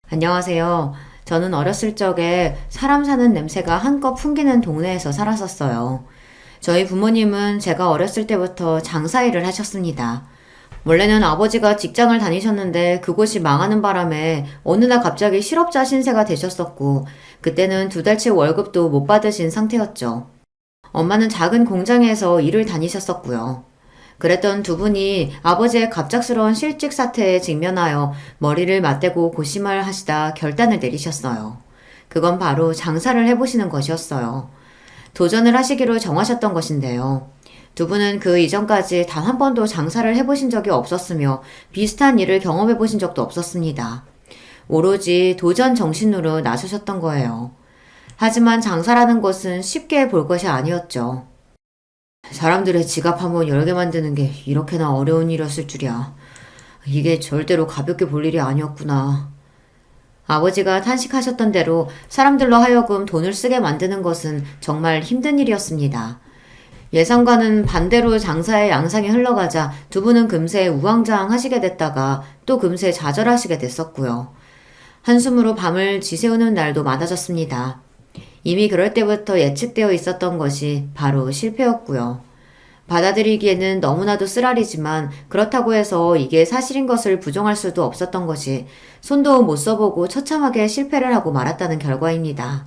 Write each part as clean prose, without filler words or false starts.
안녕하세요. 저는 어렸을 적에 사람 사는 냄새가 한껏 풍기는 동네에서 살았었어요. 저희 부모님은 제가 어렸을 때부터 장사 일을 하셨습니다. 원래는 아버지가 직장을 다니셨는데 그곳이 망하는 바람에 어느 날 갑자기 실업자 신세가 되셨었고, 그때는 두 달치 월급도 못 받으신 상태였죠. 엄마는 작은 공장에서 일을 다니셨었고요. 그랬던 두 분이 아버지의 갑작스러운 실직 사태에 직면하여 머리를 맞대고 고심을 하시다 결단을 내리셨어요. 그건 바로 장사를 해보시는 것이었어요. 도전을 하시기로 정하셨던 것인데요. 두 분은 그 이전까지 단 한 번도 장사를 해보신 적이 없었으며 비슷한 일을 경험해보신 적도 없었습니다. 오로지 도전 정신으로 나서셨던 거예요. 하지만 장사라는 것은 쉽게 볼 것이 아니었죠. 사람들의 지갑 한번 열게 만드는 게 이렇게나 어려운 일이었을 줄이야. 이게 절대로 가볍게 볼 일이 아니었구나. 아버지가 탄식하셨던 대로 사람들로 하여금 돈을 쓰게 만드는 것은 정말 힘든 일이었습니다. 예상과는 반대로 장사의 양상이 흘러가자 두 분은 금세 우왕좌왕하시게 됐다가 또 금세 좌절하시게 됐었고요. 한숨으로 밤을 지새우는 날도 많아졌습니다. 이미 그럴 때부터 예측되어 있었던 것이 바로 실패였고요. 받아들이기에는 너무나도 쓰라리지만 그렇다고 해서 이게 사실인 것을 부정할 수도 없었던 것이 손도 못 써보고 처참하게 실패를 하고 말았다는 결과입니다.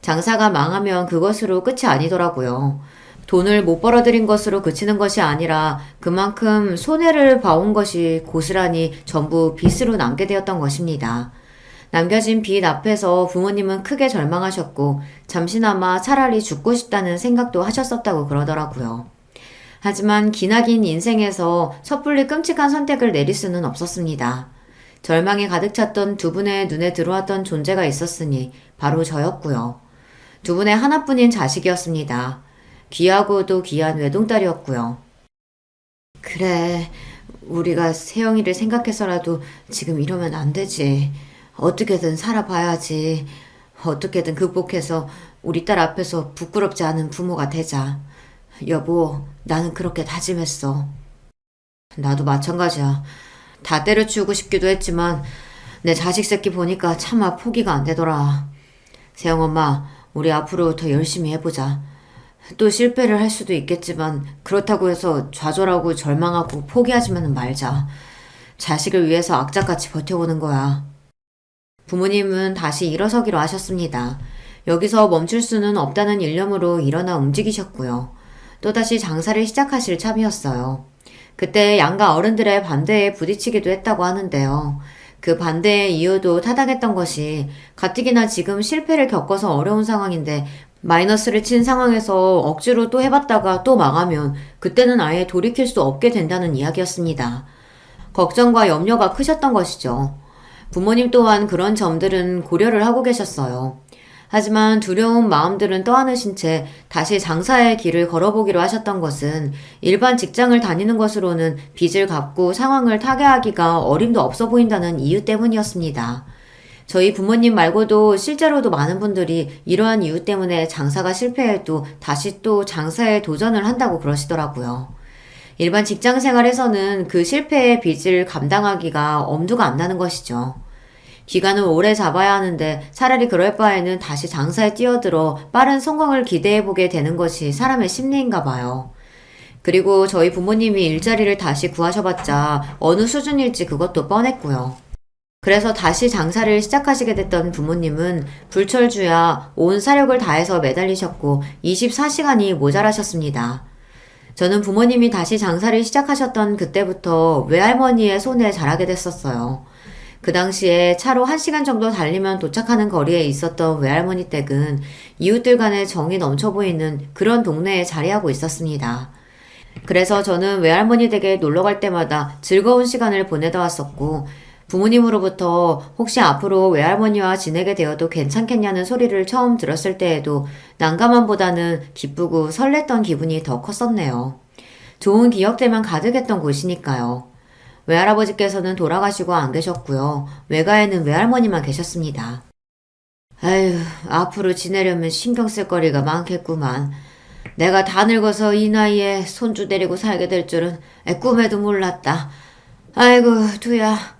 장사가 망하면 그것으로 끝이 아니더라고요. 돈을 못 벌어들인 것으로 그치는 것이 아니라 그만큼 손해를 봐온 것이 고스란히 전부 빚으로 남게 되었던 것입니다. 남겨진 빚 앞에서 부모님은 크게 절망하셨고 잠시나마 차라리 죽고 싶다는 생각도 하셨었다고 그러더라고요. 하지만 기나긴 인생에서 섣불리 끔찍한 선택을 내릴 수는 없었습니다. 절망이 가득 찼던 두 분의 눈에 들어왔던 존재가 있었으니 바로 저였고요. 두 분의 하나뿐인 자식이었습니다. 귀하고도 귀한 외동딸이었고요. 그래, 우리가 세영이를 생각해서라도 지금 이러면 안 되지. 어떻게든 살아봐야지. 어떻게든 극복해서 우리 딸 앞에서 부끄럽지 않은 부모가 되자. 여보, 나는 그렇게 다짐했어. 나도 마찬가지야. 다 때려치우고 싶기도 했지만 내 자식 새끼 보니까 차마 포기가 안 되더라. 세영 엄마, 우리 앞으로 더 열심히 해보자. 또 실패를 할 수도 있겠지만 그렇다고 해서 좌절하고 절망하고 포기하지만은 말자. 자식을 위해서 악착같이 버텨보는 거야. 부모님은 다시 일어서기로 하셨습니다. 여기서 멈출 수는 없다는 일념으로 일어나 움직이셨고요. 또다시 장사를 시작하실 참이었어요. 그때 양가 어른들의 반대에 부딪히기도 했다고 하는데요. 그 반대의 이유도 타당했던 것이 가뜩이나 지금 실패를 겪어서 어려운 상황인데 마이너스를 친 상황에서 억지로 또 해봤다가 또 망하면 그때는 아예 돌이킬 수 없게 된다는 이야기였습니다. 걱정과 염려가 크셨던 것이죠. 부모님 또한 그런 점들은 고려를 하고 계셨어요. 하지만 두려운 마음들은 떠안으신 채 다시 장사의 길을 걸어보기로 하셨던 것은 일반 직장을 다니는 것으로는 빚을 갚고 상황을 타개하기가 어림도 없어 보인다는 이유 때문이었습니다. 저희 부모님 말고도 실제로도 많은 분들이 이러한 이유 때문에 장사가 실패해도 다시 또 장사에 도전을 한다고 그러시더라고요. 일반 직장 생활에서는 그 실패의 빚을 감당하기가 엄두가 안 나는 것이죠. 기간을 오래 잡아야 하는데 차라리 그럴 바에는 다시 장사에 뛰어들어 빠른 성공을 기대해보게 되는 것이 사람의 심리인가 봐요. 그리고 저희 부모님이 일자리를 다시 구하셔봤자 어느 수준일지 그것도 뻔했고요. 그래서 다시 장사를 시작하시게 됐던 부모님은 불철주야 온 사력을 다해서 매달리셨고 24시간이 모자라셨습니다. 저는 부모님이 다시 장사를 시작하셨던 그때부터 외할머니의 손에 자라게 됐었어요. 그 당시에 차로 1시간 정도 달리면 도착하는 거리에 있었던 외할머니 댁은 이웃들 간의 정이 넘쳐 보이는 그런 동네에 자리하고 있었습니다. 그래서 저는 외할머니 댁에 놀러 갈 때마다 즐거운 시간을 보내다 왔었고 부모님으로부터 혹시 앞으로 외할머니와 지내게 되어도 괜찮겠냐는 소리를 처음 들었을 때에도 난감함보다는 기쁘고 설렜던 기분이 더 컸었네요. 좋은 기억들만 가득했던 곳이니까요. 외할아버지께서는 돌아가시고 안 계셨고요. 외가에는 외할머니만 계셨습니다. 아휴, 앞으로 지내려면 신경 쓸 거리가 많겠구만. 내가 다 늙어서 이 나이에 손주 데리고 살게 될 줄은 꿈에도 몰랐다. 아이고, 두야.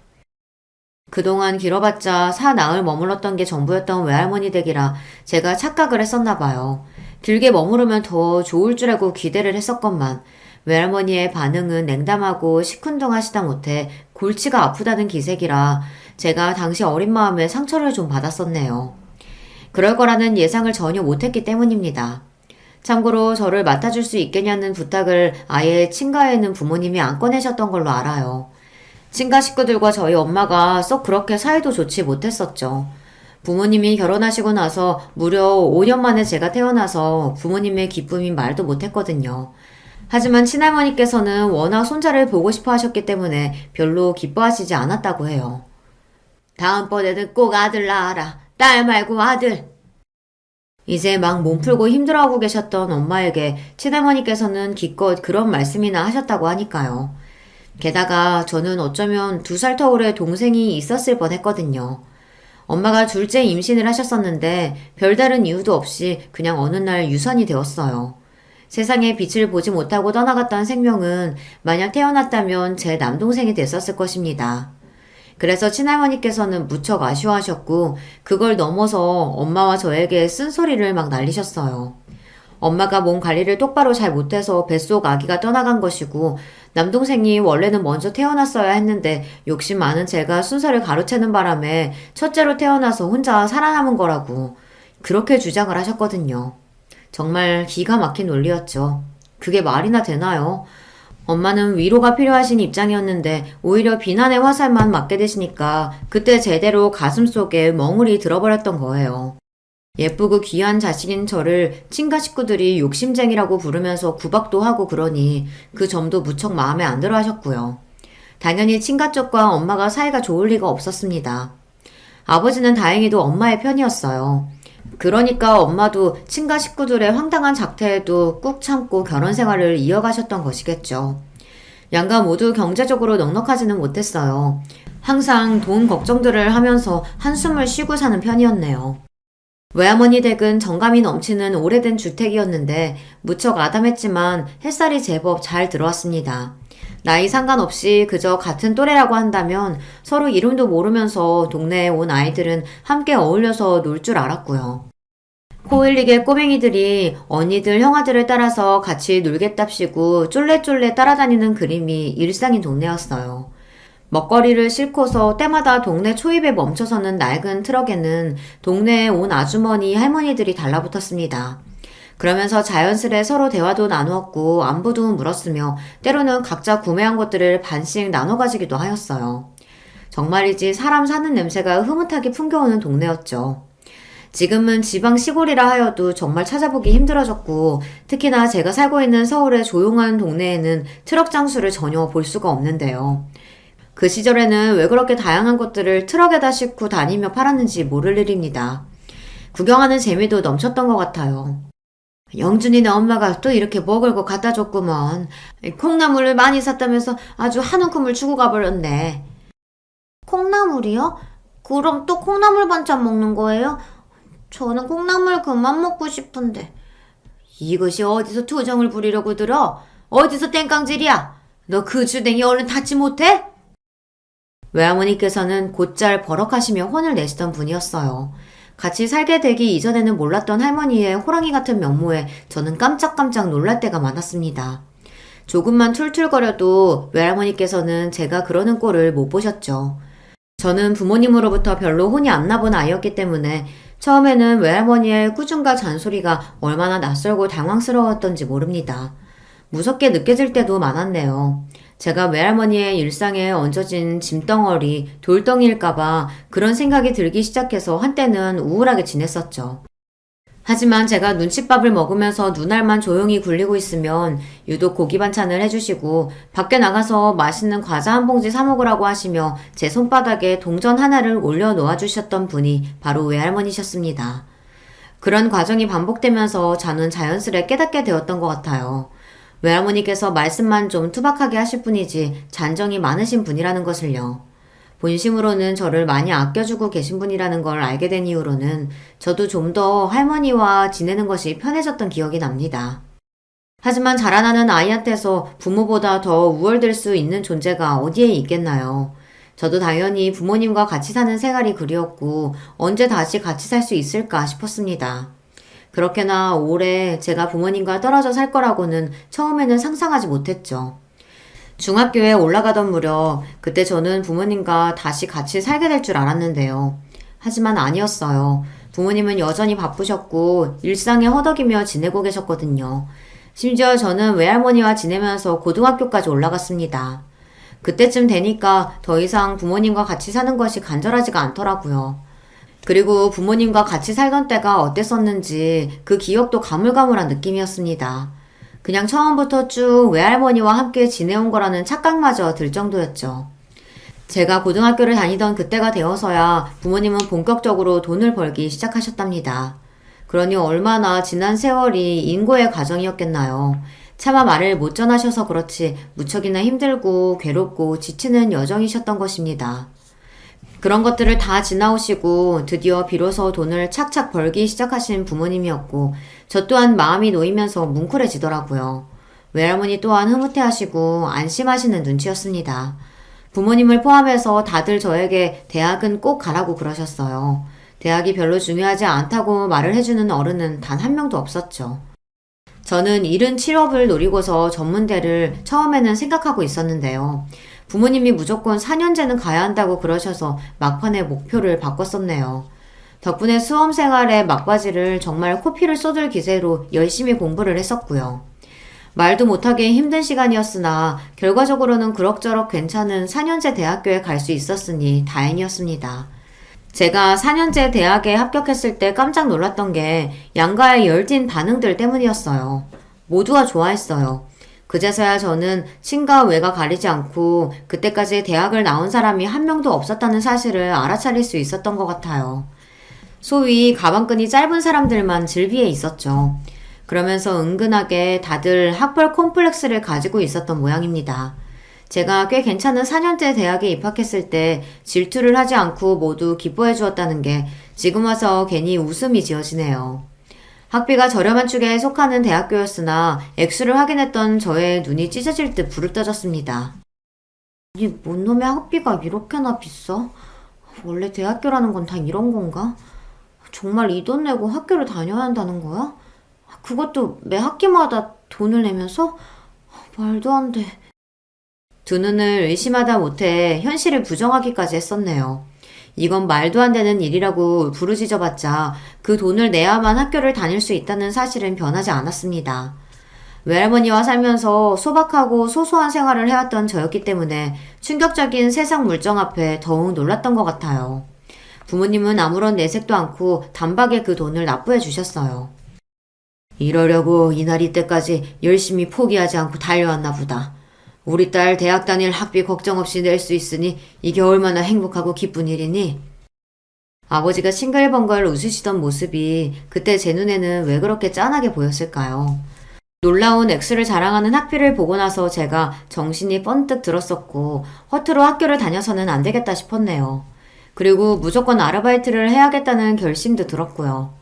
그동안 길어봤자 사나흘 머물렀던 게 전부였던 외할머니 댁이라 제가 착각을 했었나 봐요. 길게 머무르면 더 좋을 줄 알고 기대를 했었건만 외할머니의 반응은 냉담하고 시큰둥하시다 못해 골치가 아프다는 기색이라 제가 당시 어린 마음에 상처를 좀 받았었네요. 그럴 거라는 예상을 전혀 못했기 때문입니다. 참고로 저를 맡아줄 수 있겠냐는 부탁을 아예 친가에는 부모님이 안 꺼내셨던 걸로 알아요. 친가 식구들과 저희 엄마가 썩 그렇게 사이도 좋지 못했었죠. 부모님이 결혼하시고 나서 무려 5년 만에 제가 태어나서 부모님의 기쁨이 말도 못했거든요. 하지만 친할머니께서는 워낙 손자를 보고 싶어 하셨기 때문에 별로 기뻐하시지 않았다고 해요. 다음번에는 꼭 아들 낳아라. 딸 말고 아들. 이제 막 몸풀고 힘들어하고 계셨던 엄마에게 친할머니께서는 기껏 그런 말씀이나 하셨다고 하니까요. 게다가 저는 어쩌면 2살 터울의 동생이 있었을 뻔했거든요. 엄마가 둘째 임신을 하셨었는데 별다른 이유도 없이 그냥 어느 날 유산이 되었어요. 세상에 빛을 보지 못하고 떠나갔던 생명은 만약 태어났다면 제 남동생이 됐었을 것입니다. 그래서 친할머니께서는 무척 아쉬워하셨고 그걸 넘어서 엄마와 저에게 쓴소리를 막 날리셨어요. 엄마가 몸 관리를 똑바로 잘 못해서 뱃속 아기가 떠나간 것이고 남동생이 원래는 먼저 태어났어야 했는데 욕심 많은 제가 순서를 가로채는 바람에 첫째로 태어나서 혼자 살아남은 거라고 그렇게 주장을 하셨거든요. 정말 기가 막힌 논리였죠. 그게 말이나 되나요? 엄마는 위로가 필요하신 입장이었는데 오히려 비난의 화살만 맞게 되시니까 그때 제대로 가슴속에 멍울이 들어버렸던 거예요. 예쁘고 귀한 자식인 저를 친가 식구들이 욕심쟁이라고 부르면서 구박도 하고 그러니 그 점도 무척 마음에 안 들어 하셨고요. 당연히 친가 쪽과 엄마가 사이가 좋을 리가 없었습니다. 아버지는 다행히도 엄마의 편이었어요. 그러니까 엄마도 친가 식구들의 황당한 작태에도 꾹 참고 결혼 생활을 이어가셨던 것이겠죠. 양가 모두 경제적으로 넉넉하지는 못했어요. 항상 돈 걱정들을 하면서 한숨을 쉬고 사는 편이었네요. 외할머니 댁은 정감이 넘치는 오래된 주택이었는데 무척 아담했지만 햇살이 제법 잘 들어왔습니다. 나이 상관없이 그저 같은 또래라고 한다면 서로 이름도 모르면서 동네에 온 아이들은 함께 어울려서 놀 줄 알았고요. 코 흘리게 꼬맹이들이 언니들, 형아들을 따라서 같이 놀겠답시고 쫄래쫄래 따라다니는 그림이 일상인 동네였어요. 먹거리를 싣고서 때마다 동네 초입에 멈춰서는 낡은 트럭에는 동네에 온 아주머니, 할머니들이 달라붙었습니다. 그러면서 자연스레 서로 대화도 나누었고 안부도 물었으며 때로는 각자 구매한 것들을 반씩 나눠 가지기도 하였어요. 정말이지 사람 사는 냄새가 흐뭇하게 풍겨오는 동네였죠. 지금은 지방 시골이라 하여도 정말 찾아보기 힘들어졌고 특히나 제가 살고 있는 서울의 조용한 동네에는 트럭 장수를 전혀 볼 수가 없는데요. 그 시절에는 왜 그렇게 다양한 것들을 트럭에다 싣고 다니며 팔았는지 모를 일입니다. 구경하는 재미도 넘쳤던 것 같아요. 영준이네 엄마가 또 이렇게 먹을 거 갖다 줬구먼. 콩나물을 많이 샀다면서 아주 한 움큼을 주고 가버렸네. 콩나물이요? 그럼 또 콩나물 반찬 먹는 거예요? 저는 콩나물 그만 먹고 싶은데. 이것이 어디서 투정을 부리려고 들어? 어디서 땡깡질이야? 너 그 주댕이 얼른 닫지 못해? 외할머니께서는 곧잘 버럭하시며 혼을 내시던 분이었어요. 같이 살게 되기 이전에는 몰랐던 할머니의 호랑이 같은 면모에 저는 깜짝깜짝 놀랄 때가 많았습니다. 조금만 툴툴거려도 외할머니께서는 제가 그러는 꼴을 못 보셨죠. 저는 부모님으로부터 별로 혼이 안 나본 아이였기 때문에 처음에는 외할머니의 꾸중과 잔소리가 얼마나 낯설고 당황스러웠던지 모릅니다. 무섭게 느껴질 때도 많았네요. 제가 외할머니의 일상에 얹어진 짐덩어리, 돌덩이일까봐 그런 생각이 들기 시작해서 한때는 우울하게 지냈었죠. 하지만 제가 눈칫밥을 먹으면서 눈알만 조용히 굴리고 있으면 유독 고기 반찬을 해주시고 밖에 나가서 맛있는 과자 한 봉지 사 먹으라고 하시며 제 손바닥에 동전 하나를 올려 놓아주셨던 분이 바로 외할머니셨습니다. 그런 과정이 반복되면서 저는 자연스레 깨닫게 되었던 것 같아요. 외할머니께서 말씀만 좀 투박하게 하실 뿐이지 잔정이 많으신 분이라는 것을요. 본심으로는 저를 많이 아껴주고 계신 분이라는 걸 알게 된 이후로는 저도 좀 더 할머니와 지내는 것이 편해졌던 기억이 납니다. 하지만 자라나는 아이한테서 부모보다 더 우월될 수 있는 존재가 어디에 있겠나요? 저도 당연히 부모님과 같이 사는 생활이 그리웠고 언제 다시 같이 살 수 있을까 싶었습니다. 그렇게나 오래 제가 부모님과 떨어져 살 거라고는 처음에는 상상하지 못했죠. 중학교에 올라가던 무렵 그때 저는 부모님과 다시 같이 살게 될 줄 알았는데요. 하지만 아니었어요. 부모님은 여전히 바쁘셨고 일상에 허덕이며 지내고 계셨거든요. 심지어 저는 외할머니와 지내면서 고등학교까지 올라갔습니다. 그때쯤 되니까 더 이상 부모님과 같이 사는 것이 간절하지가 않더라고요. 그리고 부모님과 같이 살던 때가 어땠었는지 그 기억도 가물가물한 느낌이었습니다. 그냥 처음부터 쭉 외할머니와 함께 지내온 거라는 착각마저 들 정도였죠. 제가 고등학교를 다니던 그때가 되어서야 부모님은 본격적으로 돈을 벌기 시작하셨답니다. 그러니 얼마나 지난 세월이 인고의 과정이었겠나요. 차마 말을 못 전하셔서 그렇지 무척이나 힘들고 괴롭고 지치는 여정이셨던 것입니다. 그런 것들을 다 지나오시고 드디어 비로소 돈을 착착 벌기 시작하신 부모님이었고 저 또한 마음이 놓이면서 뭉클해지더라고요. 외할머니 또한 흐뭇해하시고 안심하시는 눈치였습니다. 부모님을 포함해서 다들 저에게 대학은 꼭 가라고 그러셨어요. 대학이 별로 중요하지 않다고 말을 해주는 어른은 단 한 명도 없었죠. 저는 이른 취업을 노리고서 전문대를 처음에는 생각하고 있었는데요. 부모님이 무조건 4년제는 가야 한다고 그러셔서 막판에 목표를 바꿨었네요. 덕분에 수험 생활의 막바지를 정말 코피를 쏟을 기세로 열심히 공부를 했었고요. 말도 못하게 힘든 시간이었으나 결과적으로는 그럭저럭 괜찮은 4년제 대학교에 갈 수 있었으니 다행이었습니다. 제가 4년제 대학에 합격했을 때 깜짝 놀랐던 게 양가의 열띤 반응들 때문이었어요. 모두가 좋아했어요. 그제서야 저는 신과 외가 가리지 않고 그때까지 대학을 나온 사람이 한 명도 없었다는 사실을 알아차릴 수 있었던 것 같아요. 소위 가방끈이 짧은 사람들만 질비해 있었죠. 그러면서 은근하게 다들 학벌 콤플렉스를 가지고 있었던 모양입니다. 제가 꽤 괜찮은 4년제 대학에 입학했을 때 질투를 하지 않고 모두 기뻐해 주었다는 게 지금 와서 괜히 웃음이 지어지네요. 학비가 저렴한 축에 속하는 대학교였으나 액수를 확인했던 저의 눈이 찢어질 듯 불을 떠졌습니다. 아니, 뭔 놈의 학비가 이렇게나 비싸? 원래 대학교라는 건 다 이런 건가? 정말 이 돈 내고 학교를 다녀야 한다는 거야? 그것도 매 학기마다 돈을 내면서? 말도 안 돼. 두 눈을 의심하다 못해 현실을 부정하기까지 했었네요. 이건 말도 안 되는 일이라고 부르짖어봤자 그 돈을 내야만 학교를 다닐 수 있다는 사실은 변하지 않았습니다. 외할머니와 살면서 소박하고 소소한 생활을 해왔던 저였기 때문에 충격적인 세상 물정 앞에 더욱 놀랐던 것 같아요. 부모님은 아무런 내색도 않고 단박에 그 돈을 납부해 주셨어요. 이러려고 이날 이때까지 열심히 포기하지 않고 달려왔나 보다. 우리 딸 대학 다닐 학비 걱정 없이 낼 수 있으니 이게 얼마나 행복하고 기쁜 일이니? 아버지가 싱글벙글 웃으시던 모습이 그때 제 눈에는 왜 그렇게 짠하게 보였을까요? 놀라운 액수를 자랑하는 학비를 보고 나서 제가 정신이 번뜩 들었었고 허투루 학교를 다녀서는 안 되겠다 싶었네요. 그리고 무조건 아르바이트를 해야겠다는 결심도 들었고요.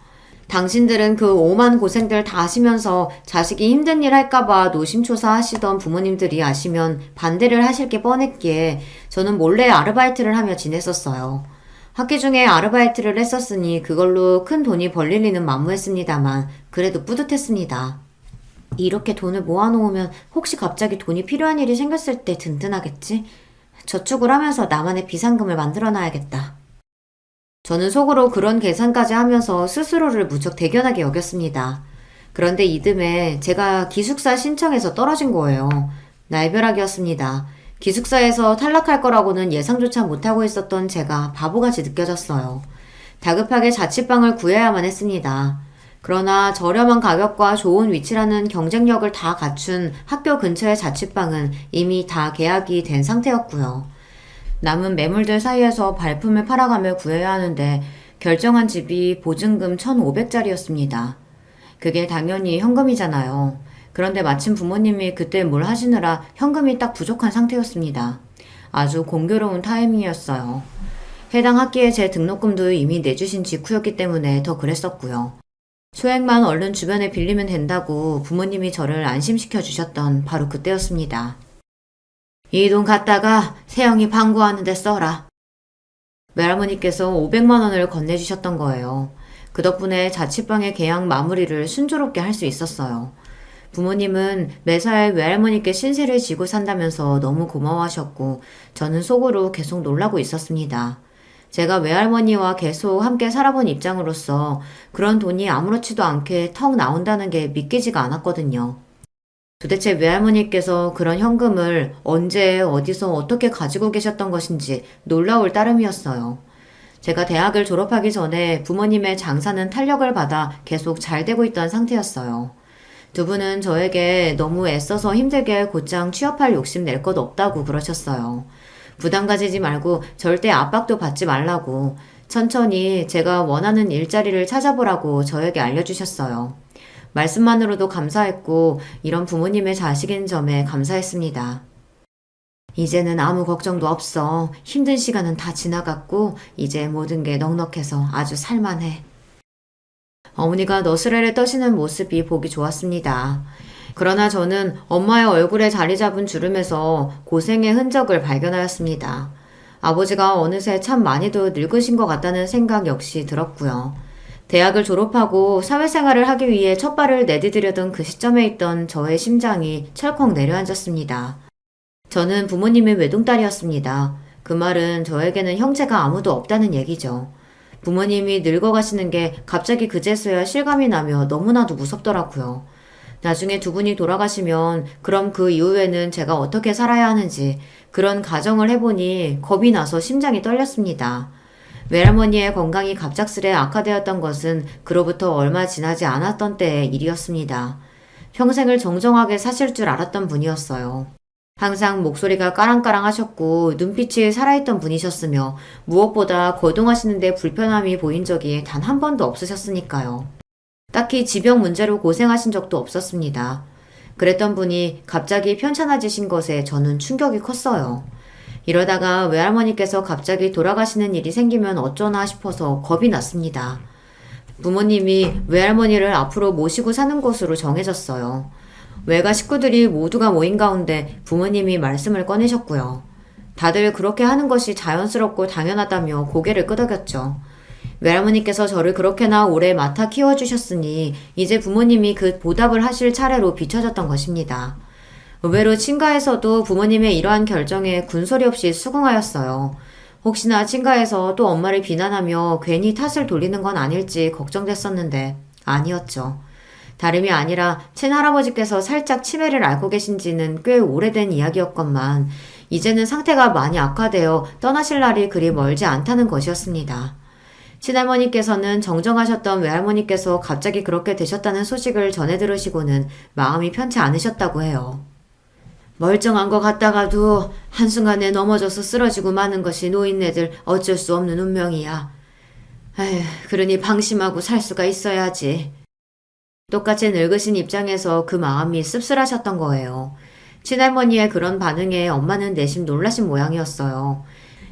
당신들은 그 오만 고생들 다 하시면서 자식이 힘든 일 할까봐 노심초사 하시던 부모님들이 아시면 반대를 하실 게 뻔했기에 저는 몰래 아르바이트를 하며 지냈었어요. 학기 중에 아르바이트를 했었으니 그걸로 큰 돈이 벌릴 리는 만무했습니다만 그래도 뿌듯했습니다. 이렇게 돈을 모아놓으면 혹시 갑자기 돈이 필요한 일이 생겼을 때 든든하겠지? 저축을 하면서 나만의 비상금을 만들어놔야겠다. 저는 속으로 그런 계산까지 하면서 스스로를 무척 대견하게 여겼습니다. 그런데 이듬해 제가 기숙사 신청해서 떨어진 거예요. 날벼락이었습니다. 기숙사에서 탈락할 거라고는 예상조차 못하고 있었던 제가 바보같이 느껴졌어요. 다급하게 자취방을 구해야만 했습니다. 그러나 저렴한 가격과 좋은 위치라는 경쟁력을 다 갖춘 학교 근처의 자취방은 이미 다 계약이 된 상태였고요. 남은 매물들 사이에서 발품을 팔아가며 구해야 하는데 결정한 집이 보증금 1,500짜리였습니다. 그게 당연히 현금이잖아요. 그런데 마침 부모님이 그때 뭘 하시느라 현금이 딱 부족한 상태였습니다. 아주 공교로운 타이밍이었어요. 해당 학기에 제 등록금도 이미 내주신 직후였기 때문에 더 그랬었고요. 소액만 얼른 주변에 빌리면 된다고 부모님이 저를 안심시켜 주셨던 바로 그때였습니다. 이 돈 갖다가 세영이 방구하는 데 써라. 외할머니께서 500만 원을 건네주셨던 거예요. 그 덕분에 자취방의 계약 마무리를 순조롭게 할 수 있었어요. 부모님은 매사에 외할머니께 신세를 지고 산다면서 너무 고마워하셨고 저는 속으로 계속 놀라고 있었습니다. 제가 외할머니와 계속 함께 살아본 입장으로서 그런 돈이 아무렇지도 않게 턱 나온다는 게 믿기지가 않았거든요. 도대체 외할머니께서 그런 현금을 언제 어디서 어떻게 가지고 계셨던 것인지 놀라울 따름이었어요. 제가 대학을 졸업하기 전에 부모님의 장사는 탄력을 받아 계속 잘 되고 있던 상태였어요. 두 분은 저에게 너무 애써서 힘들게 곧장 취업할 욕심 낼 것 없다고 그러셨어요. 부담 가지지 말고 절대 압박도 받지 말라고 천천히 제가 원하는 일자리를 찾아보라고 저에게 알려주셨어요. 말씀만으로도 감사했고 이런 부모님의 자식인 점에 감사했습니다. 이제는 아무 걱정도 없어. 힘든 시간은 다 지나갔고 이제 모든 게 넉넉해서 아주 살만해. 어머니가 너스레를 떠시는 모습이 보기 좋았습니다. 그러나 저는 엄마의 얼굴에 자리 잡은 주름에서 고생의 흔적을 발견하였습니다. 아버지가 어느새 참 많이도 늙으신 것 같다는 생각 역시 들었고요. 대학을 졸업하고 사회생활을 하기 위해 첫 발을 내디디려던 그 시점에 있던 저의 심장이 철컥 내려앉았습니다. 저는 부모님의 외동딸이었습니다. 그 말은 저에게는 형제가 아무도 없다는 얘기죠. 부모님이 늙어가시는 게 갑자기 그제서야 실감이 나며 너무나도 무섭더라고요. 나중에 두 분이 돌아가시면 그럼 그 이후에는 제가 어떻게 살아야 하는지 그런 가정을 해보니 겁이 나서 심장이 떨렸습니다. 외할머니의 건강이 갑작스레 악화되었던 것은 그로부터 얼마 지나지 않았던 때의 일이었습니다. 평생을 정정하게 사실 줄 알았던 분이었어요. 항상 목소리가 까랑까랑 하셨고 눈빛이 살아있던 분이셨으며 무엇보다 거동하시는데 불편함이 보인 적이 단 한 번도 없으셨으니까요. 딱히 지병 문제로 고생하신 적도 없었습니다. 그랬던 분이 갑자기 편찮아지신 것에 저는 충격이 컸어요. 이러다가 외할머니께서 갑자기 돌아가시는 일이 생기면 어쩌나 싶어서 겁이 났습니다. 부모님이 외할머니를 앞으로 모시고 사는 곳으로 정해졌어요. 외가 식구들이 모두가 모인 가운데 부모님이 말씀을 꺼내셨고요. 다들 그렇게 하는 것이 자연스럽고 당연하다며 고개를 끄덕였죠. 외할머니께서 저를 그렇게나 오래 맡아 키워주셨으니 이제 부모님이 그 보답을 하실 차례로 비춰졌던 것입니다. 의외로 친가에서도 부모님의 이러한 결정에 군소리 없이 수긍하였어요. 혹시나 친가에서 또 엄마를 비난하며 괜히 탓을 돌리는 건 아닐지 걱정됐었는데 아니었죠. 다름이 아니라 친할아버지께서 살짝 치매를 앓고 계신 지는 꽤 오래된 이야기였건만 이제는 상태가 많이 악화되어 떠나실 날이 그리 멀지 않다는 것이었습니다. 친할머니께서는 정정하셨던 외할머니께서 갑자기 그렇게 되셨다는 소식을 전해 들으시고는 마음이 편치 않으셨다고 해요. 멀쩡한 것 같다가도 한순간에 넘어져서 쓰러지고 마는 것이 노인네들 어쩔 수 없는 운명이야. 에휴, 그러니 방심하고 살 수가 있어야지. 똑같이 늙으신 입장에서 그 마음이 씁쓸하셨던 거예요. 친할머니의 그런 반응에 엄마는 내심 놀라신 모양이었어요.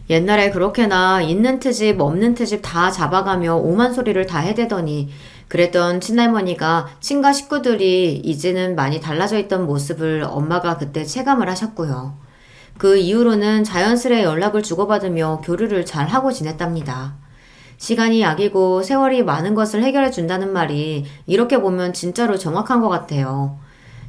옛날에 그렇게나 있는 트집 없는 트집 다 잡아가며 오만 소리를 다 해대더니 그랬던 친할머니가 친가 식구들이 이제는 많이 달라져 있던 모습을 엄마가 그때 체감을 하셨고요. 그 이후로는 자연스레 연락을 주고받으며 교류를 잘 하고 지냈답니다. 시간이 약이고 세월이 많은 것을 해결해 준다는 말이 이렇게 보면 진짜로 정확한 것 같아요.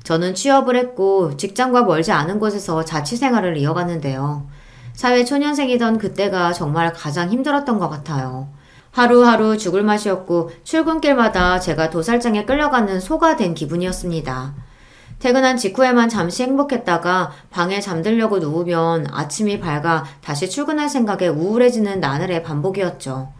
저는 취업을 했고 직장과 멀지 않은 곳에서 자취생활을 이어갔는데요. 사회초년생이던 그때가 정말 가장 힘들었던 것 같아요. 하루하루 죽을 맛이었고 출근길마다 제가 도살장에 끌려가는 소가 된 기분이었습니다. 퇴근한 직후에만 잠시 행복했다가 방에 잠들려고 누우면 아침이 밝아 다시 출근할 생각에 우울해지는 나날의 반복이었죠.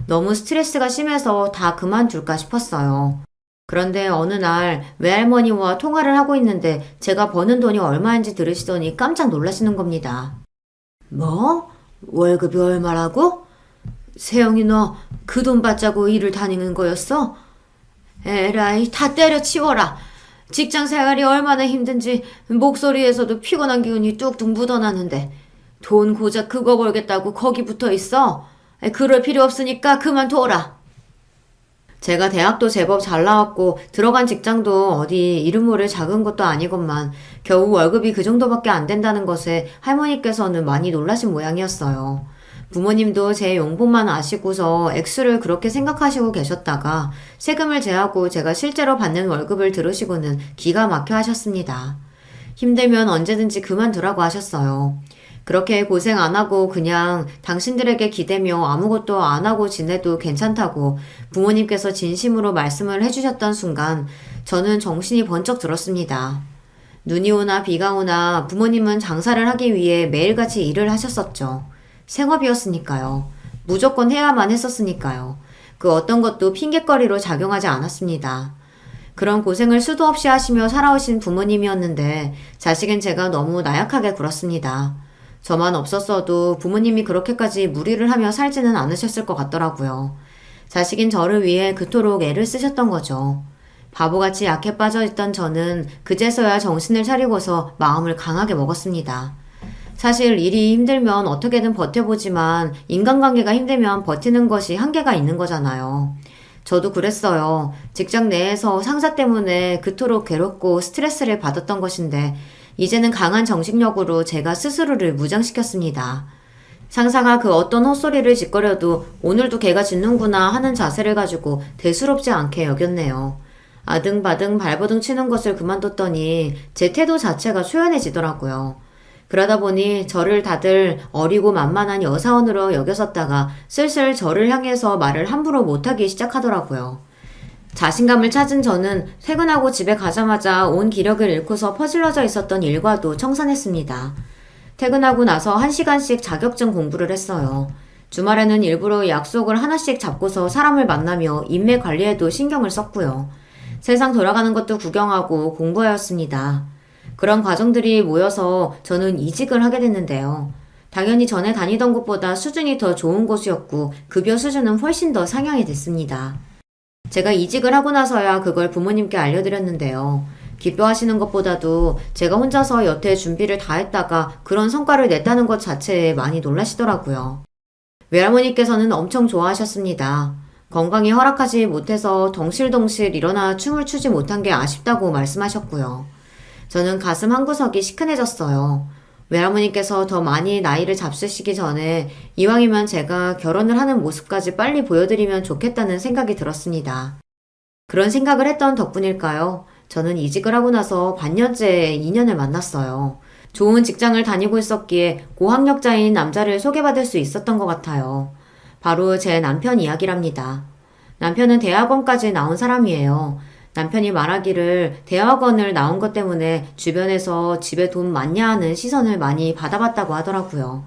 너무 스트레스가 심해서 다 그만둘까 싶었어요. 그런데 어느 날 외할머니와 통화를 하고 있는데 제가 버는 돈이 얼마인지 들으시더니 깜짝 놀라시는 겁니다. 뭐? 월급이 얼마라고? 세영이 너 그 돈 받자고 일을 다니는 거였어? 에라이 다 때려치워라. 직장 생활이 얼마나 힘든지 목소리에서도 피곤한 기운이 뚝뚝 묻어나는데 돈 고작 그거 벌겠다고 거기 붙어 있어? 그럴 필요 없으니까 그만둬라. 제가 대학도 제법 잘 나왔고 들어간 직장도 어디 이름 모를 작은 것도 아니건만 겨우 월급이 그 정도밖에 안 된다는 것에 할머니께서는 많이 놀라신 모양이었어요. 부모님도 제 용돈만 아시고서 액수를 그렇게 생각하시고 계셨다가 세금을 제하고 제가 실제로 받는 월급을 들으시고는 기가 막혀 하셨습니다. 힘들면 언제든지 그만두라고 하셨어요. 그렇게 고생 안 하고 그냥 당신들에게 기대며 아무것도 안 하고 지내도 괜찮다고 부모님께서 진심으로 말씀을 해주셨던 순간 저는 정신이 번쩍 들었습니다. 눈이 오나 비가 오나 부모님은 장사를 하기 위해 매일같이 일을 하셨었죠. 생업이었으니까요. 무조건 해야만 했었으니까요. 그 어떤 것도 핑곗거리로 작용하지 않았습니다. 그런 고생을 수도 없이 하시며 살아오신 부모님이었는데 자식인 제가 너무 나약하게 굴었습니다. 저만 없었어도 부모님이 그렇게까지 무리를 하며 살지는 않으셨을 것 같더라고요. 자식인 저를 위해 그토록 애를 쓰셨던 거죠. 바보같이 약해 빠져있던 저는 그제서야 정신을 차리고서 마음을 강하게 먹었습니다. 사실 일이 힘들면 어떻게든 버텨보지만 인간관계가 힘들면 버티는 것이 한계가 있는 거잖아요. 저도 그랬어요. 직장 내에서 상사 때문에 그토록 괴롭고 스트레스를 받았던 것인데 이제는 강한 정신력으로 제가 스스로를 무장시켰습니다. 상사가 그 어떤 헛소리를 짓거려도 오늘도 걔가 짖는구나 하는 자세를 가지고 대수롭지 않게 여겼네요. 아등바등 발버둥 치는 것을 그만뒀더니 제 태도 자체가 초연해지더라고요. 그러다 보니 저를 다들 어리고 만만한 여사원으로 여겼었다가 슬슬 저를 향해서 말을 함부로 못하기 시작하더라고요. 자신감을 찾은 저는 퇴근하고 집에 가자마자 온 기력을 잃고서 퍼질러져 있었던 일과도 청산했습니다. 퇴근하고 나서 1시간씩 자격증 공부를 했어요. 주말에는 일부러 약속을 하나씩 잡고서 사람을 만나며 인맥 관리에도 신경을 썼고요. 세상 돌아가는 것도 구경하고 공부하였습니다. 그런 과정들이 모여서 저는 이직을 하게 됐는데요. 당연히 전에 다니던 곳보다 수준이 더 좋은 곳이었고 급여 수준은 훨씬 더 상향이 됐습니다. 제가 이직을 하고 나서야 그걸 부모님께 알려드렸는데요. 기뻐하시는 것보다도 제가 혼자서 여태 준비를 다 했다가 그런 성과를 냈다는 것 자체에 많이 놀라시더라고요. 외할머니께서는 엄청 좋아하셨습니다. 건강이 허락하지 못해서 덩실덩실 일어나 춤을 추지 못한 게 아쉽다고 말씀하셨고요. 저는 가슴 한구석이 시큰해졌어요. 외할머니께서 더 많이 나이를 잡수시기 전에 이왕이면 제가 결혼을 하는 모습까지 빨리 보여드리면 좋겠다는 생각이 들었습니다. 그런 생각을 했던 덕분일까요? 저는 이직을 하고 나서 반년째 인연을 만났어요. 좋은 직장을 다니고 있었기에 고학력자인 남자를 소개받을 수 있었던 것 같아요. 바로 제 남편 이야기랍니다. 남편은 대학원까지 나온 사람이에요. 남편이 말하기를 대학원을 나온 것 때문에 주변에서 집에 돈 많냐 하는 시선을 많이 받아봤다고 하더라고요.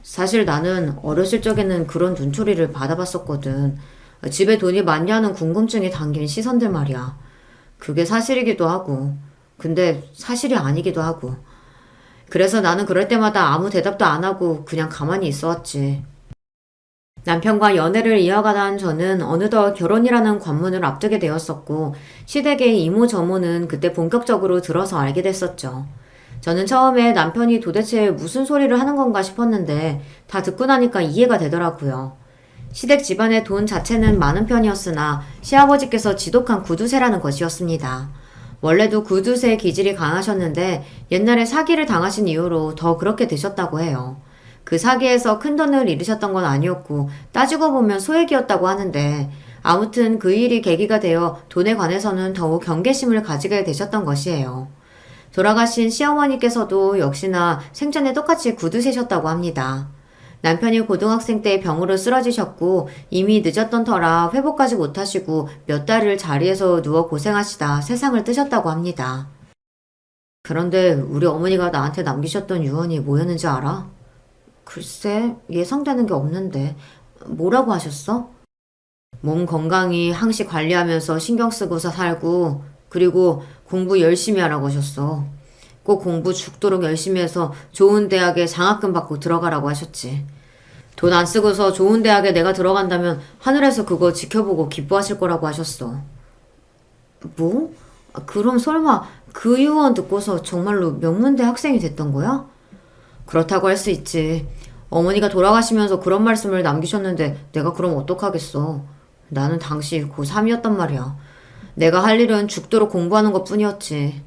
사실 나는 어렸을 적에는 그런 눈초리를 받아봤었거든. 집에 돈이 많냐는 궁금증이 담긴 시선들 말이야. 그게 사실이기도 하고, 근데 사실이 아니기도 하고. 그래서 나는 그럴 때마다 아무 대답도 안 하고 그냥 가만히 있어 왔지. 남편과 연애를 이어가던 저는 어느덧 결혼이라는 관문을 앞두게 되었었고 시댁의 이모저모는 그때 본격적으로 들어서 알게 됐었죠. 저는 처음에 남편이 도대체 무슨 소리를 하는 건가 싶었는데 다 듣고 나니까 이해가 되더라고요. 시댁 집안의 돈 자체는 많은 편이었으나 시아버지께서 지독한 구두쇠라는 것이었습니다. 원래도 구두쇠 기질이 강하셨는데 옛날에 사기를 당하신 이후로 더 그렇게 되셨다고 해요. 그 사기에서 큰 돈을 잃으셨던 건 아니었고 따지고 보면 소액이었다고 하는데 아무튼 그 일이 계기가 되어 돈에 관해서는 더욱 경계심을 가지게 되셨던 것이에요. 돌아가신 시어머니께서도 역시나 생전에 똑같이 구두쇠셨다고 합니다. 남편이 고등학생 때 병으로 쓰러지셨고 이미 늦었던 터라 회복까지 못하시고 몇 달을 자리에서 누워 고생하시다 세상을 뜨셨다고 합니다. 그런데 우리 어머니가 나한테 남기셨던 유언이 뭐였는지 알아? 글쎄, 예상되는 게 없는데. 뭐라고 하셨어? 몸 건강히 항시 관리하면서 신경 쓰고서 살고, 그리고 공부 열심히 하라고 하셨어. 꼭 공부 죽도록 열심히 해서 좋은 대학에 장학금 받고 들어가라고 하셨지. 돈 안 쓰고서 좋은 대학에 내가 들어간다면 하늘에서 그거 지켜보고 기뻐하실 거라고 하셨어. 뭐? 그럼 설마 그 유언 듣고서 정말로 명문대 학생이 됐던 거야? 그렇다고 할 수 있지. 어머니가 돌아가시면서 그런 말씀을 남기셨는데 내가 그럼 어떡하겠어. 나는 당시 고3이었단 말이야. 내가 할 일은 죽도록 공부하는 것 뿐이었지.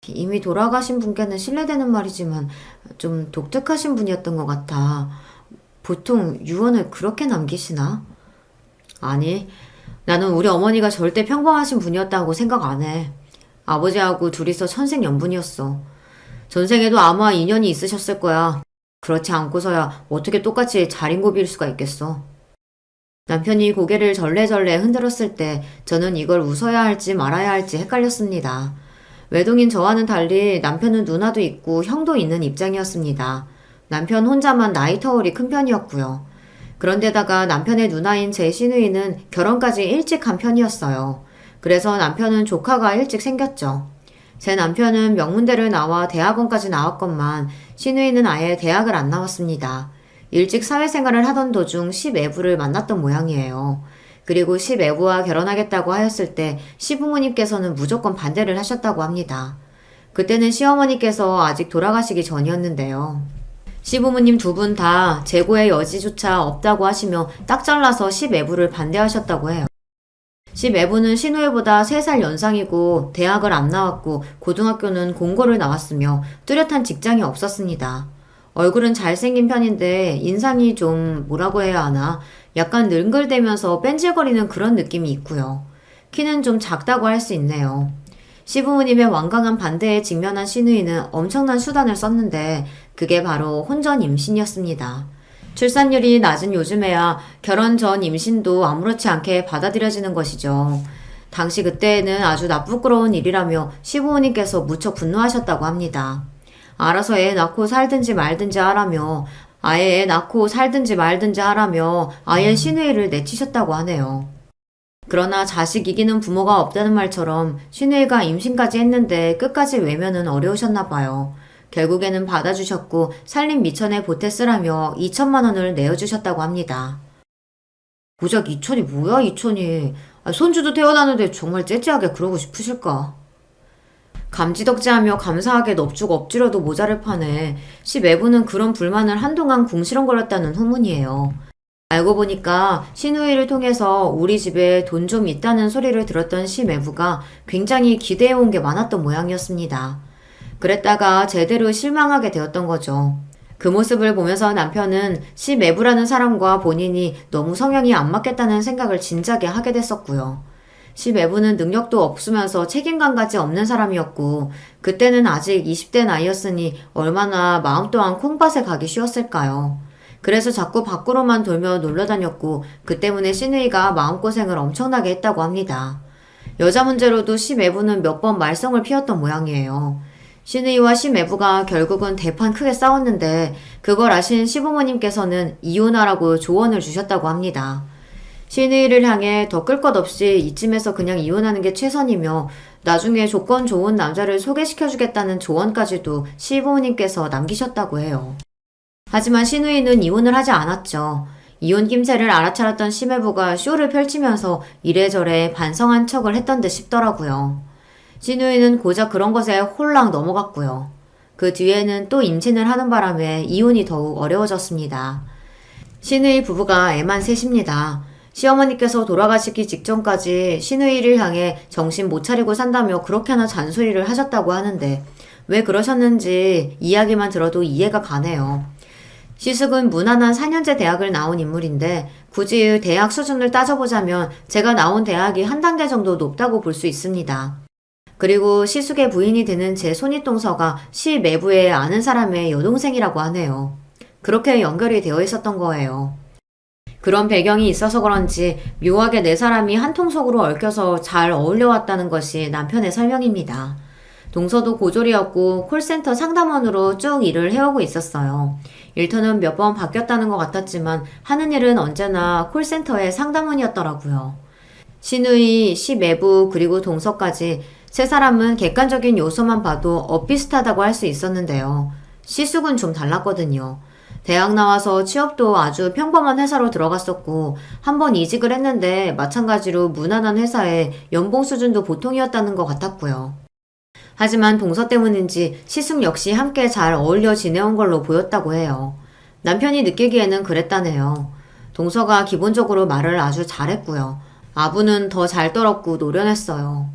이미 돌아가신 분께는 실례되는 말이지만 좀 독특하신 분이었던 것 같아. 보통 유언을 그렇게 남기시나? 아니, 나는 우리 어머니가 절대 평범하신 분이었다고 생각 안 해. 아버지하고 둘이서 천생연분이었어. 전생에도 아마 인연이 있으셨을 거야. 그렇지 않고서야 어떻게 똑같이 자린고비일 수가 있겠어. 남편이 고개를 절레절레 흔들었을 때 저는 이걸 웃어야 할지 말아야 할지 헷갈렸습니다. 외동인 저와는 달리 남편은 누나도 있고 형도 있는 입장이었습니다. 남편 혼자만 나이 터울이 큰 편이었고요. 그런데다가 남편의 누나인 제 시누이는 결혼까지 일찍 한 편이었어요. 그래서 남편은 조카가 일찍 생겼죠. 제 남편은 명문대를 나와 대학원까지 나왔건만 시누이는 아예 대학을 안 나왔습니다. 일찍 사회생활을 하던 도중 시애부를 만났던 모양이에요. 그리고 시애부와 결혼하겠다고 하였을 때 시부모님께서는 무조건 반대를 하셨다고 합니다. 그때는 시어머니께서 아직 돌아가시기 전이었는데요. 시부모님 두 분 다 재고의 여지조차 없다고 하시며 딱 잘라서 시애부를 반대하셨다고 해요. 시애부는 시누이보다 3살 연상이고 대학을 안 나왔고 고등학교는 공고를 나왔으며 뚜렷한 직장이 없었습니다. 얼굴은 잘생긴 편인데 인상이 좀 뭐라고 해야 하나 약간 능글대면서 뺀질거리는 그런 느낌이 있고요. 키는 좀 작다고 할 수 있네요. 시부모님의 완강한 반대에 직면한 시누이는 엄청난 수단을 썼는데 그게 바로 혼전 임신이었습니다. 출산율이 낮은 요즘에야 결혼 전 임신도 아무렇지 않게 받아들여지는 것이죠. 당시 그때에는 아주 나쁘끄러운 일이라며 시부모님께서 무척 분노하셨다고 합니다. 알아서 애 낳고 살든지 말든지 하라며 아예 애 낳고 살든지 말든지 하라며 아예 시누이를 내치셨다고 하네요. 그러나 자식 이기는 부모가 없다는 말처럼 시누이가 임신까지 했는데 끝까지 외면은 어려우셨나 봐요. 결국에는 받아주셨고 살림 미천에 보태 쓰라며 2천만 원을 내어주셨다고 합니다. 고작 2천이 뭐야 2천이. 손주도 태어나는데 정말 째째하게 그러고 싶으실까? 감지덕지하며 감사하게 넙죽 엎지려도 모자를 파네. 시애부는 그런 불만을 한동안 궁시렁거렸다는 후문이에요. 알고 보니까 시누이를 통해서 우리 집에 돈 좀 있다는 소리를 들었던 시애부가 굉장히 기대해온 게 많았던 모양이었습니다. 그랬다가 제대로 실망하게 되었던 거죠. 그 모습을 보면서 남편은 시애부라는 사람과 본인이 너무 성향이 안 맞겠다는 생각을 진작에 하게 됐었고요. 시애부는 능력도 없으면서 책임감까지 없는 사람이었고 그때는 아직 20대 나이였으니 얼마나 마음 또한 콩밭에 가기 쉬웠을까요. 그래서 자꾸 밖으로만 돌며 놀러다녔고 그 때문에 시누이가 마음고생을 엄청나게 했다고 합니다. 여자 문제로도 시애부는 몇 번 말썽을 피웠던 모양이에요. 시누이와 시애부가 결국은 대판 크게 싸웠는데 그걸 아신 시부모님께서는 이혼하라고 조언을 주셨다고 합니다. 시누이를 향해 더 끌 것 없이 이쯤에서 그냥 이혼하는 게 최선이며 나중에 조건 좋은 남자를 소개시켜주겠다는 조언까지도 시부모님께서 남기셨다고 해요. 하지만 시누이는 이혼을 하지 않았죠. 이혼 김새를 알아차렸던 시애부가 쇼를 펼치면서 이래저래 반성한 척을 했던 듯 싶더라고요. 시누이는 고작 그런 것에 홀랑 넘어갔고요. 그 뒤에는 또 임신을 하는 바람에 이혼이 더욱 어려워졌습니다. 시누이 부부가 애만 셋입니다. 시어머니께서 돌아가시기 직전까지 시누이를 향해 정신 못 차리고 산다며 그렇게나 잔소리를 하셨다고 하는데 왜 그러셨는지 이야기만 들어도 이해가 가네요. 시숙은 무난한 4년제 대학을 나온 인물인데 굳이 대학 수준을 따져보자면 제가 나온 대학이 한 단계 정도 높다고 볼 수 있습니다. 그리고 시숙의 부인이 되는 제 손윗동서가 시애부의 아는 사람의 여동생이라고 하네요. 그렇게 연결이 되어 있었던 거예요. 그런 배경이 있어서 그런지 묘하게 네 사람이 한 통속으로 얽혀서 잘 어울려왔다는 것이 남편의 설명입니다. 동서도 고졸이었고 콜센터 상담원으로 쭉 일을 해오고 있었어요. 일터는 몇 번 바뀌었다는 것 같았지만 하는 일은 언제나 콜센터의 상담원이었더라고요. 시누이, 시애부 그리고 동서까지 세 사람은 객관적인 요소만 봐도 엇비슷하다고 할 수 있었는데요. 시숙은 좀 달랐거든요. 대학 나와서 취업도 아주 평범한 회사로 들어갔었고 한 번 이직을 했는데 마찬가지로 무난한 회사에 연봉 수준도 보통이었다는 것 같았고요. 하지만 동서 때문인지 시숙 역시 함께 잘 어울려 지내온 걸로 보였다고 해요. 남편이 느끼기에는 그랬다네요. 동서가 기본적으로 말을 아주 잘했고요. 아부는 더 잘 떨었고 노련했어요.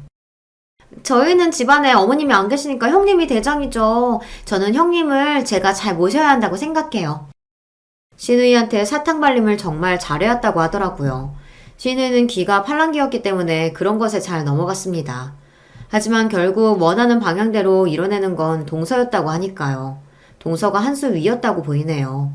저희는 집안에 어머님이 안 계시니까 형님이 대장이죠. 저는 형님을 제가 잘 모셔야 한다고 생각해요. 시누이한테 사탕 발림을 정말 잘해왔다고 하더라고요. 시누이는 귀가 팔랑귀였기 때문에 그런 것에 잘 넘어갔습니다. 하지만 결국 원하는 방향대로 이뤄내는 건 동서였다고 하니까요. 동서가 한 수 위였다고 보이네요.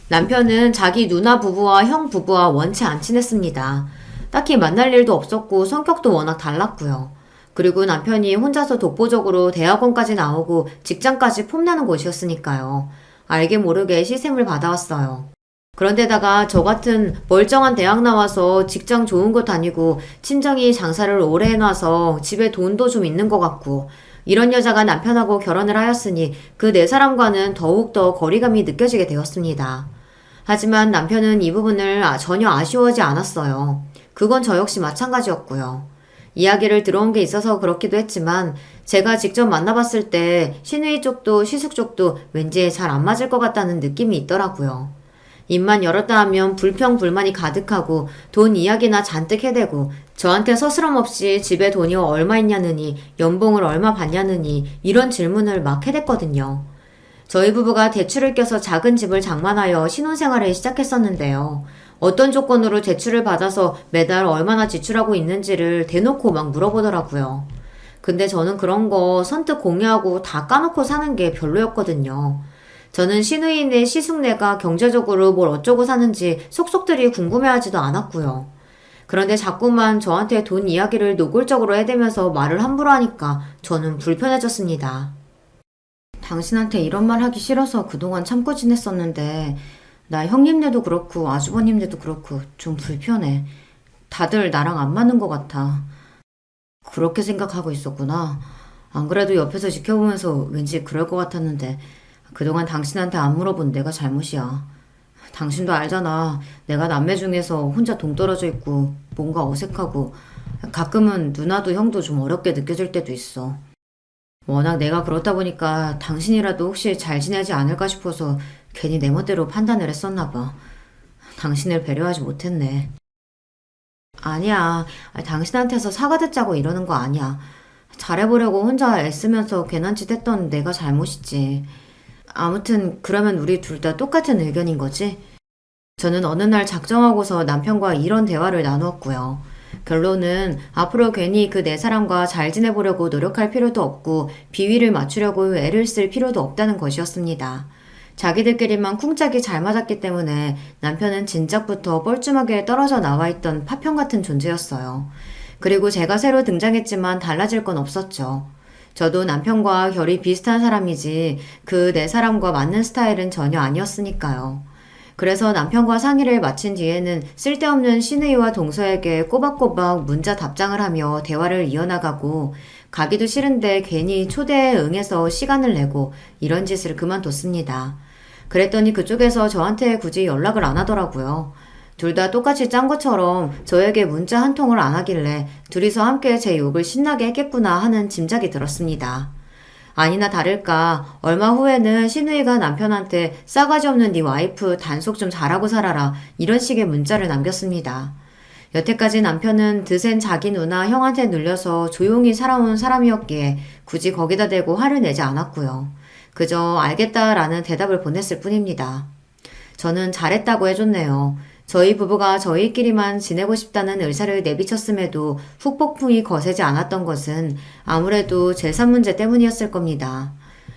남편은 자기 누나 부부와 형 부부와 원체 안 친했습니다. 딱히 만날 일도 없었고 성격도 워낙 달랐고요. 그리고 남편이 혼자서 독보적으로 대학원까지 나오고 직장까지 폼나는 곳이었으니까요. 알게 모르게 시샘을 받아왔어요. 그런데다가 저 같은 멀쩡한 대학 나와서 직장 좋은 곳 다니고 친정이 장사를 오래 해놔서 집에 돈도 좀 있는 것 같고 이런 여자가 남편하고 결혼을 하였으니 그 네 사람과는 더욱더 거리감이 느껴지게 되었습니다. 하지만 남편은 이 부분을 전혀 아쉬워하지 않았어요. 그건 저 역시 마찬가지였고요. 이야기를 들어온 게 있어서 그렇기도 했지만 제가 직접 만나봤을 때 시누이 쪽도 시숙 쪽도 왠지 잘 안 맞을 것 같다는 느낌이 있더라고요. 입만 열었다 하면 불평불만이 가득하고 돈 이야기나 잔뜩 해대고 저한테 서스럼 없이 집에 돈이 얼마 있냐느니 연봉을 얼마 받냐느니 이런 질문을 막 해댔거든요. 저희 부부가 대출을 껴서 작은 집을 장만하여 신혼생활을 시작했었는데요. 어떤 조건으로 대출을 받아서 매달 얼마나 지출하고 있는지를 대놓고 막 물어보더라고요. 근데 저는 그런 거 선뜻 공유하고 다 까놓고 사는 게 별로였거든요. 저는 시누이네 시숙네가 경제적으로 뭘 어쩌고 사는지 속속들이 궁금해하지도 않았고요. 그런데 자꾸만 저한테 돈 이야기를 노골적으로 해대면서 말을 함부로 하니까 저는 불편해졌습니다. 당신한테 이런 말 하기 싫어서 그동안 참고 지냈었는데 나 형님네도 그렇고 아주버님네도 그렇고 좀 불편해. 다들 나랑 안 맞는 것 같아. 그렇게 생각하고 있었구나. 안 그래도 옆에서 지켜보면서 왠지 그럴 것 같았는데 그동안 당신한테 안 물어본 내가 잘못이야. 당신도 알잖아. 내가 남매 중에서 혼자 동떨어져 있고 뭔가 어색하고 가끔은 누나도 형도 좀 어렵게 느껴질 때도 있어. 워낙 내가 그렇다 보니까 당신이라도 혹시 잘 지내지 않을까 싶어서 괜히 내 멋대로 판단을 했었나 봐. 당신을 배려하지 못했네. 아니야. 당신한테서 사과 듣자고 이러는 거 아니야. 잘해보려고 혼자 애쓰면서 괜한 짓 했던 내가 잘못이지. 아무튼 그러면 우리 둘 다 똑같은 의견인 거지? 저는 어느 날 작정하고서 남편과 이런 대화를 나누었고요. 결론은 앞으로 괜히 그 네 사람과 잘 지내보려고 노력할 필요도 없고 비위를 맞추려고 애를 쓸 필요도 없다는 것이었습니다. 자기들끼리만 쿵짝이 잘 맞았기 때문에 남편은 진작부터 뻘쭘하게 떨어져 나와 있던 파편 같은 존재였어요. 그리고 제가 새로 등장했지만 달라질 건 없었죠. 저도 남편과 결이 비슷한 사람이지 그 네 사람과 맞는 스타일은 전혀 아니었으니까요. 그래서 남편과 상의를 마친 뒤에는 쓸데없는 시누이와 동서에게 꼬박꼬박 문자 답장을 하며 대화를 이어나가고 가기도 싫은데 괜히 초대에 응해서 시간을 내고 이런 짓을 그만뒀습니다. 그랬더니 그쪽에서 저한테 굳이 연락을 안 하더라고요. 둘 다 똑같이 짠 것처럼 저에게 문자 한 통을 안 하길래 둘이서 함께 제 욕을 신나게 했겠구나 하는 짐작이 들었습니다. 아니나 다를까 얼마 후에는 시누이가 남편한테 싸가지 없는 네 와이프 단속 좀 잘하고 살아라 이런 식의 문자를 남겼습니다. 여태까지 남편은 드센 자기 누나 형한테 눌려서 조용히 살아온 사람이었기에 굳이 거기다 대고 화를 내지 않았고요. 그저 알겠다라는 대답을 보냈을 뿐입니다. 저는 잘했다고 해줬네요. 저희 부부가 저희끼리만 지내고 싶다는 의사를 내비쳤음에도 후폭풍이 거세지 않았던 것은 아무래도 재산 문제 때문이었을 겁니다.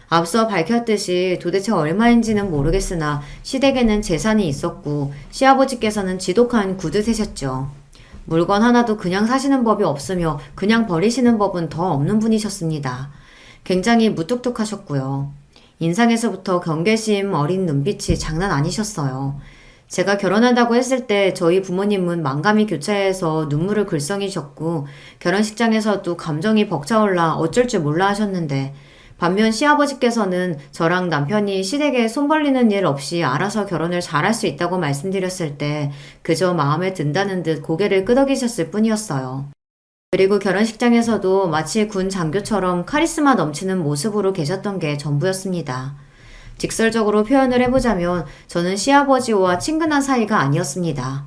앞서 밝혔듯이 도대체 얼마인지는 모르겠으나 시댁에는 재산이 있었고 시아버지께서는 지독한 구두세셨죠. 물건 하나도 그냥 사시는 법이 없으며 그냥 버리시는 법은 더 없는 분이셨습니다. 굉장히 무뚝뚝하셨고요. 인상에서부터 경계심 어린 눈빛이 장난 아니셨어요. 제가 결혼한다고 했을 때 저희 부모님은 만감이 교차해서 눈물을 글썽이셨고 결혼식장에서도 감정이 벅차올라 어쩔 줄 몰라 하셨는데 반면 시아버지께서는 저랑 남편이 시댁에 손 벌리는 일 없이 알아서 결혼을 잘할 수 있다고 말씀드렸을 때 그저 마음에 든다는 듯 고개를 끄덕이셨을 뿐이었어요. 그리고 결혼식장에서도 마치 군 장교처럼 카리스마 넘치는 모습으로 계셨던 게 전부였습니다. 직설적으로 표현을 해보자면 저는 시아버지와 친근한 사이가 아니었습니다.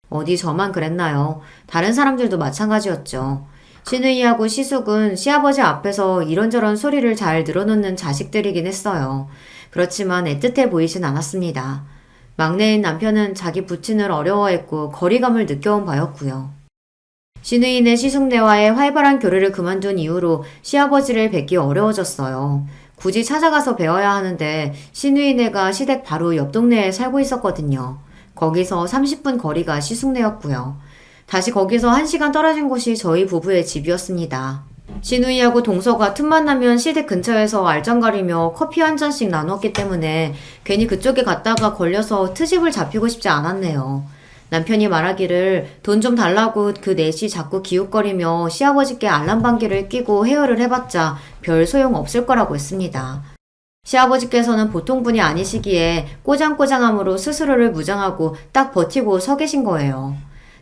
어디 저만 그랬나요? 다른 사람들도 마찬가지였죠. 신우이하고 시숙은 시아버지 앞에서 이런저런 소리를 잘 늘어놓는 자식들이긴 했어요. 그렇지만 애틋해 보이진 않았습니다. 막내인 남편은 자기 부친을 어려워했고 거리감을 느껴온 바였고요. 신우이네 시숙네와의 활발한 교류를 그만둔 이후로 시아버지를 뵙기 어려워졌어요. 굳이 찾아가서 배워야 하는데 신우이네가 시댁 바로 옆 동네에 살고 있었거든요. 거기서 30분 거리가 시숙네였고요. 다시 거기서 1시간 떨어진 곳이 저희 부부의 집이었습니다. 신우이하고 동서가 틈만 나면 시댁 근처에서 알짱거리며 커피 한 잔씩 나눴기 때문에 괜히 그쪽에 갔다가 걸려서 트집을 잡히고 싶지 않았네요. 남편이 말하기를 돈 좀 달라고 그 넷이 자꾸 기웃거리며 시아버지께 알람방귀를 끼고 헤어를 해봤자 별 소용 없을 거라고 했습니다. 시아버지께서는 보통 분이 아니시기에 꼬장꼬장함으로 스스로를 무장하고 딱 버티고 서 계신 거예요.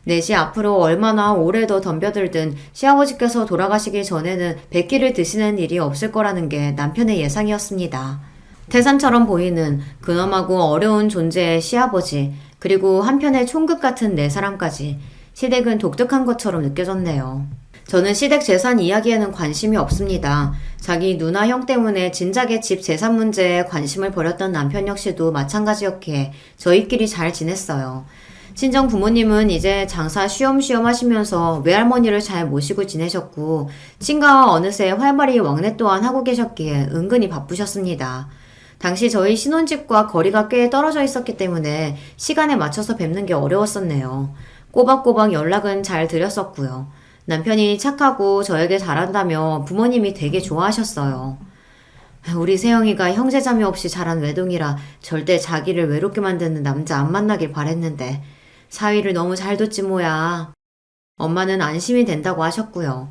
넷이 앞으로 얼마나 오래 더 덤벼들든 시아버지께서 돌아가시기 전에는 백기를 드시는 일이 없을 거라는 게 남편의 예상이었습니다. 태산처럼 보이는 근엄하고 어려운 존재의 시아버지, 그리고 한편의 총극 같은 네 사람까지 시댁은 독특한 것처럼 느껴졌네요. 저는 시댁 재산 이야기에는 관심이 없습니다. 자기 누나 형 때문에 진작에 집 재산 문제에 관심을 버렸던 남편 역시도 마찬가지였기에 저희끼리 잘 지냈어요. 친정 부모님은 이제 장사 쉬엄쉬엄 하시면서 외할머니를 잘 모시고 지내셨고 친가와 어느새 활발히 왕래 또한 하고 계셨기에 은근히 바쁘셨습니다. 당시 저희 신혼집과 거리가 꽤 떨어져 있었기 때문에 시간에 맞춰서 뵙는 게 어려웠었네요. 꼬박꼬박 연락은 잘 드렸었고요. 남편이 착하고 저에게 잘한다며 부모님이 되게 좋아하셨어요. 우리 세영이가 형제자매 없이 자란 외동이라 절대 자기를 외롭게 만드는 남자 안 만나길 바랬는데 사위를 너무 잘 뒀지 뭐야. 엄마는 안심이 된다고 하셨고요.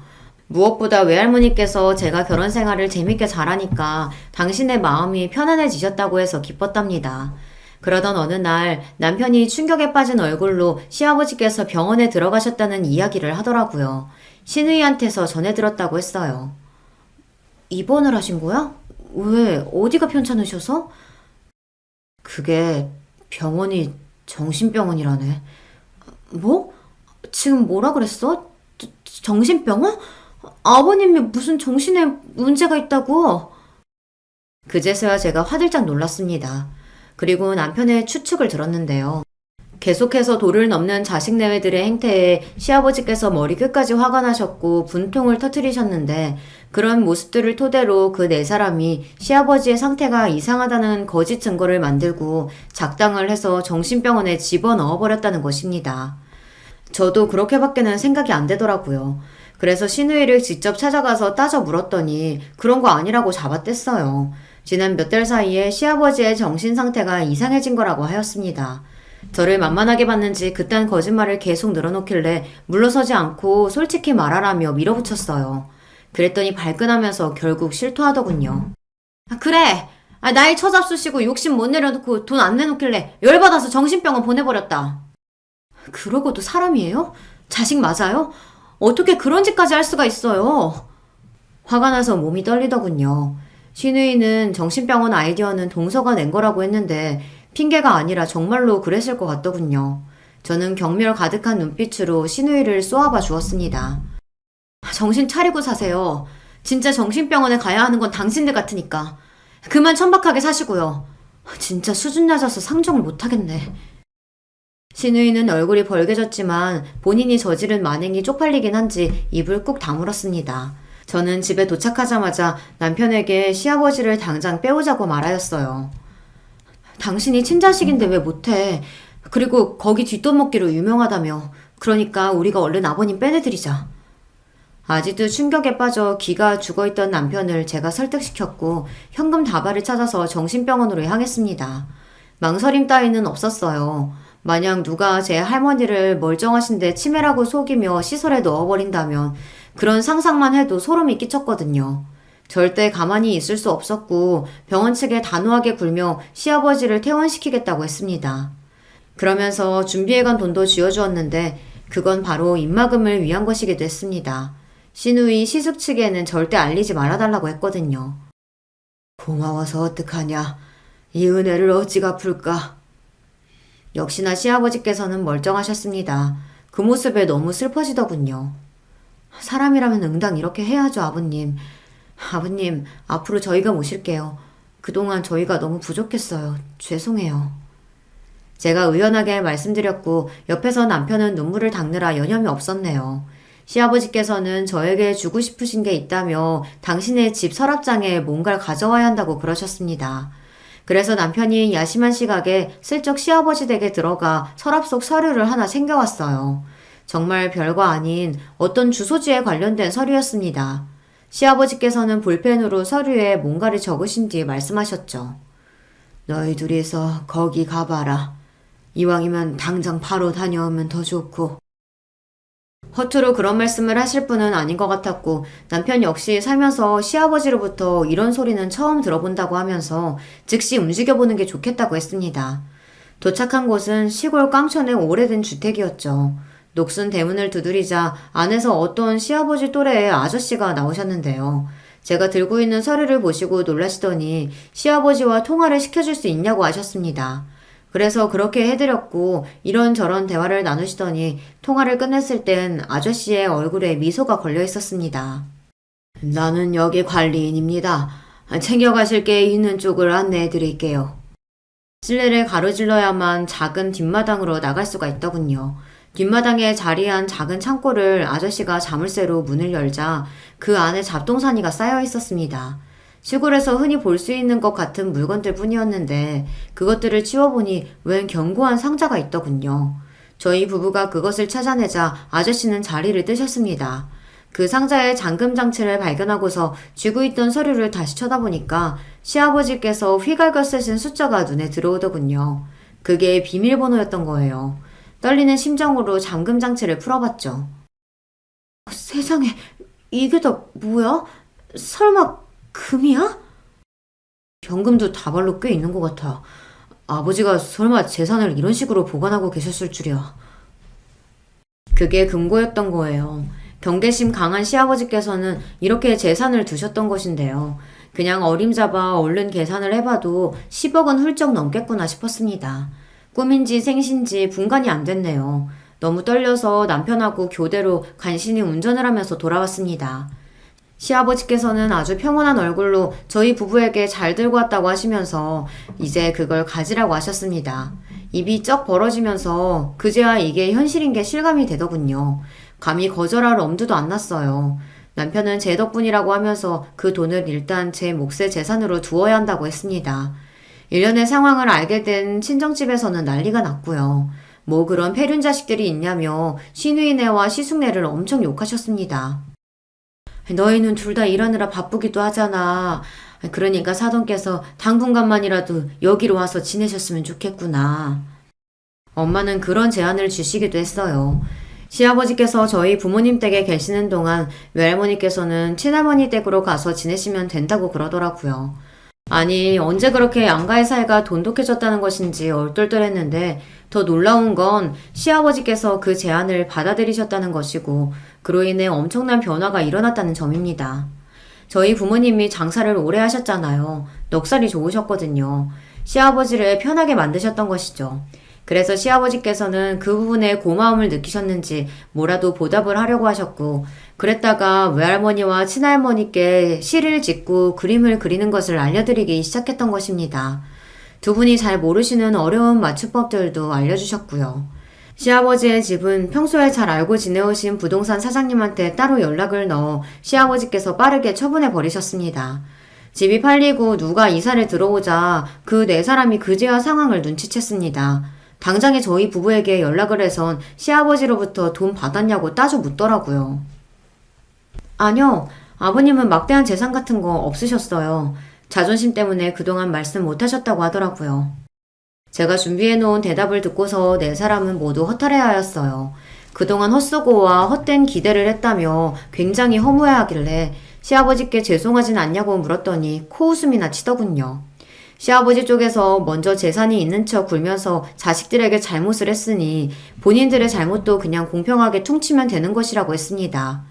무엇보다 외할머니께서 제가 결혼 생활을 재밌게 잘하니까 당신의 마음이 편안해지셨다고 해서 기뻤답니다. 그러던 어느 날 남편이 충격에 빠진 얼굴로 시아버지께서 병원에 들어가셨다는 이야기를 하더라고요. 신우이한테서 전해 들었다고 했어요. 입원을 하신 거야? 왜? 어디가 편찮으셔서? 그게 병원이 정신병원이라네. 뭐? 지금 뭐라 그랬어? 정신병원? 아버님이 무슨 정신에 문제가 있다고? 그제서야 제가 화들짝 놀랐습니다. 그리고 남편의 추측을 들었는데요. 계속해서 도를 넘는 자식 내외들의 행태에 시아버지께서 머리 끝까지 화가 나셨고 분통을 터뜨리셨는데 그런 모습들을 토대로 그 네 사람이 시아버지의 상태가 이상하다는 거짓 증거를 만들고 작당을 해서 정신병원에 집어넣어버렸다는 것입니다. 저도 그렇게밖에는 생각이 안 되더라고요. 그래서 신우이를 직접 찾아가서 따져 물었더니 그런 거 아니라고 잡아뗐어요. 지난 몇 달 사이에 시아버지의 정신 상태가 이상해진 거라고 하였습니다. 저를 만만하게 봤는지 그딴 거짓말을 계속 늘어놓길래 물러서지 않고 솔직히 말하라며 밀어붙였어요. 그랬더니 발끈하면서 결국 실토하더군요. 그래! 나이 처잡수시고 욕심 못 내려놓고 돈 안 내놓길래 열받아서 정신병원 보내버렸다. 그러고도 사람이에요? 자식 맞아요? 어떻게 그런 짓까지 할 수가 있어요? 화가 나서 몸이 떨리더군요. 신우이는 정신병원 아이디어는 동서가 낸 거라고 했는데 핑계가 아니라 정말로 그랬을 것 같더군요. 저는 경멸 가득한 눈빛으로 신우이를 쏘아봐 주었습니다. 정신 차리고 사세요. 진짜 정신병원에 가야 하는 건 당신들 같으니까. 그만 천박하게 사시고요. 진짜 수준 낮아서 상종을 못하겠네. 신우이는 얼굴이 벌개졌지만 본인이 저지른 만행이 쪽팔리긴 한지 입을 꾹 다물었습니다. 저는 집에 도착하자마자 남편에게 시아버지를 당장 빼오자고 말하였어요. 당신이 친자식인데 왜 못해? 그리고 거기 뒷돈 먹기로 유명하다며. 그러니까 우리가 얼른 아버님 빼내드리자. 아직도 충격에 빠져 기가 죽어있던 남편을 제가 설득시켰고 현금 다발을 찾아서 정신병원으로 향했습니다. 망설임 따위는 없었어요. 만약 누가 제 할머니를 멀쩡하신데 치매라고 속이며 시설에 넣어버린다면 그런 상상만 해도 소름이 끼쳤거든요. 절대 가만히 있을 수 없었고 병원 측에 단호하게 굴며 시아버지를 퇴원시키겠다고 했습니다. 그러면서 준비해간 돈도 쥐어주었는데 그건 바로 입막음을 위한 것이기도 했습니다. 신우이 시숙 측에는 절대 알리지 말아달라고 했거든요. 고마워서 어떡하냐. 이 은혜를 어찌 갚을까? 역시나 시아버지께서는 멀쩡하셨습니다. 그 모습에 너무 슬퍼지더군요. 사람이라면 응당 이렇게 해야죠, 아버님. 아버님, 앞으로 저희가 모실게요. 그동안 저희가 너무 부족했어요. 죄송해요. 제가 의연하게 말씀드렸고 옆에서 남편은 눈물을 닦느라 여념이 없었네요. 시아버지께서는 저에게 주고 싶으신 게 있다며 당신의 집 서랍장에 뭔가를 가져와야 한다고 그러셨습니다. 그래서 남편이 야심한 시각에 슬쩍 시아버지 댁에 들어가 서랍 속 서류를 하나 챙겨왔어요. 정말 별거 아닌 어떤 주소지에 관련된 서류였습니다. 시아버지께서는 볼펜으로 서류에 뭔가를 적으신 뒤 말씀하셨죠. 너희 둘이서 거기 가봐라. 이왕이면 당장 바로 다녀오면 더 좋고. 허투루 그런 말씀을 하실 분은 아닌 것 같았고 남편 역시 살면서 시아버지로부터 이런 소리는 처음 들어본다고 하면서 즉시 움직여보는 게 좋겠다고 했습니다. 도착한 곳은 시골 깡촌의 오래된 주택이었죠. 녹슨 대문을 두드리자 안에서 어떤 시아버지 또래의 아저씨가 나오셨는데요. 제가 들고 있는 서류를 보시고 놀라시더니 시아버지와 통화를 시켜줄 수 있냐고 하셨습니다. 그래서 그렇게 해드렸고 이런저런 대화를 나누시더니 통화를 끝냈을 땐 아저씨의 얼굴에 미소가 걸려 있었습니다. 나는 여기 관리인입니다. 챙겨가실 게 있는 쪽을 안내해 드릴게요. 실내를 가로질러야만 작은 뒷마당으로 나갈 수가 있더군요. 뒷마당에 자리한 작은 창고를 아저씨가 자물쇠로 문을 열자 그 안에 잡동사니가 쌓여 있었습니다. 시골에서 흔히 볼 수 있는 것 같은 물건들 뿐이었는데 그것들을 치워보니 웬 견고한 상자가 있더군요. 저희 부부가 그것을 찾아내자 아저씨는 자리를 뜨셨습니다. 그 상자에 잠금 장치를 발견하고서 쥐고 있던 서류를 다시 쳐다보니까 시아버지께서 휘갈겨 쓰신 숫자가 눈에 들어오더군요. 그게 비밀번호였던 거예요. 떨리는 심정으로 잠금 장치를 풀어봤죠. 세상에, 이게 다 뭐야? 설마 금이야? 현금도 다발로 꽤 있는 것 같아. 아버지가 설마 재산을 이런 식으로 보관하고 계셨을 줄이야. 그게 금고였던 거예요. 경계심 강한 시아버지께서는 이렇게 재산을 두셨던 것인데요. 그냥 어림잡아 얼른 계산을 해봐도 10억은 훌쩍 넘겠구나 싶었습니다. 꿈인지 생신지 분간이 안 됐네요. 너무 떨려서 남편하고 교대로 간신히 운전을 하면서 돌아왔습니다. 시아버지께서는 아주 평온한 얼굴로 저희 부부에게 잘 들고 왔다고 하시면서 이제 그걸 가지라고 하셨습니다. 입이 쩍 벌어지면서 그제야 이게 현실인 게 실감이 되더군요. 감히 거절할 엄두도 안 났어요. 남편은 제 덕분이라고 하면서 그 돈을 일단 제 몫의 재산으로 두어야 한다고 했습니다. 일련의 상황을 알게 된 친정집에서는 난리가 났고요. 뭐 그런 폐륜 자식들이 있냐며 시누이네와 시숙네를 엄청 욕하셨습니다. 너희는 둘 다 일하느라 바쁘기도 하잖아. 그러니까 사돈께서 당분간만이라도 여기로 와서 지내셨으면 좋겠구나. 엄마는 그런 제안을 주시기도 했어요. 시아버지께서 저희 부모님 댁에 계시는 동안 외할머니께서는 친할머니 댁으로 가서 지내시면 된다고 그러더라고요. 아니, 언제 그렇게 양가의 사이가 돈독해졌다는 것인지 얼떨떨했는데 더 놀라운 건 시아버지께서 그 제안을 받아들이셨다는 것이고 그로 인해 엄청난 변화가 일어났다는 점입니다. 저희 부모님이 장사를 오래 하셨잖아요. 넉살이 좋으셨거든요. 시아버지를 편하게 만드셨던 것이죠. 그래서 시아버지께서는 그 부분에 고마움을 느끼셨는지 뭐라도 보답을 하려고 하셨고 그랬다가 외할머니와 친할머니께 시를 짓고 그림을 그리는 것을 알려드리기 시작했던 것입니다. 두 분이 잘 모르시는 어려운 맞춤법들도 알려주셨고요. 시아버지의 집은 평소에 잘 알고 지내오신 부동산 사장님한테 따로 연락을 넣어 시아버지께서 빠르게 처분해 버리셨습니다. 집이 팔리고 누가 이사를 들어오자 그 네 사람이 그제야 상황을 눈치챘습니다. 당장에 저희 부부에게 연락을 해선 시아버지로부터 돈 받았냐고 따져 묻더라고요. 아니요. 아버님은 막대한 재산 같은 거 없으셨어요. 자존심 때문에 그동안 말씀 못 하셨다고 하더라고요. 제가 준비해놓은 대답을 듣고서 네 사람은 모두 허탈해하였어요. 그동안 헛수고와 헛된 기대를 했다며 굉장히 허무해하길래 시아버지께 죄송하진 않냐고 물었더니 코웃음이나 치더군요. 시아버지 쪽에서 먼저 재산이 있는 척 굴면서 자식들에게 잘못을 했으니 본인들의 잘못도 그냥 공평하게 퉁치면 되는 것이라고 했습니다.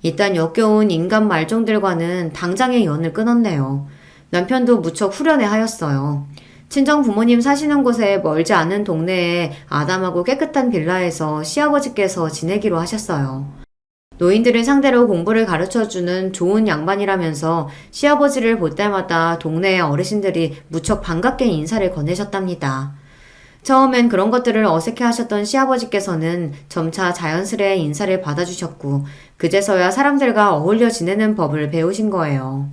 일단 역겨운 인간 말종들과는 당장의 연을 끊었네요. 남편도 무척 후련해 하였어요. 친정 부모님 사시는 곳에 멀지 않은 동네에 아담하고 깨끗한 빌라에서 시아버지께서 지내기로 하셨어요. 노인들을 상대로 공부를 가르쳐주는 좋은 양반이라면서 시아버지를 볼 때마다 동네의 어르신들이 무척 반갑게 인사를 건네셨답니다. 처음엔 그런 것들을 어색해 하셨던 시아버지께서는 점차 자연스레 인사를 받아주셨고, 그제서야 사람들과 어울려 지내는 법을 배우신 거예요.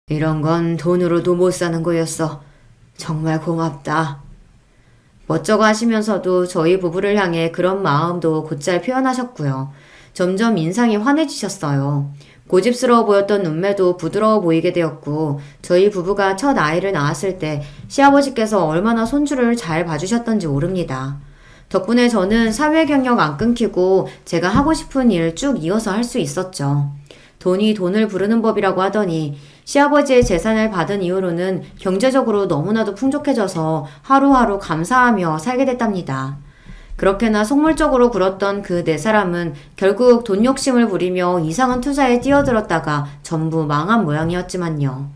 이런 건 돈으로도 못 사는 거였어. 정말 고맙다. 멋쩍어 하시면서도 저희 부부를 향해 그런 마음도 곧잘 표현하셨고요. 점점 인상이 환해지셨어요. 고집스러워 보였던 눈매도 부드러워 보이게 되었고, 저희 부부가 첫 아이를 낳았을 때 시아버지께서 얼마나 손주를 잘 봐주셨던지 모릅니다. 덕분에 저는 사회 경력 안 끊기고 제가 하고 싶은 일 쭉 이어서 할 수 있었죠. 돈이 돈을 부르는 법이라고 하더니 시아버지의 재산을 받은 이후로는 경제적으로 너무나도 풍족해져서 하루하루 감사하며 살게 됐답니다. 그렇게나 속물적으로 굴었던 그 네 사람은 결국 돈 욕심을 부리며 이상한 투자에 뛰어들었다가 전부 망한 모양이었지만요.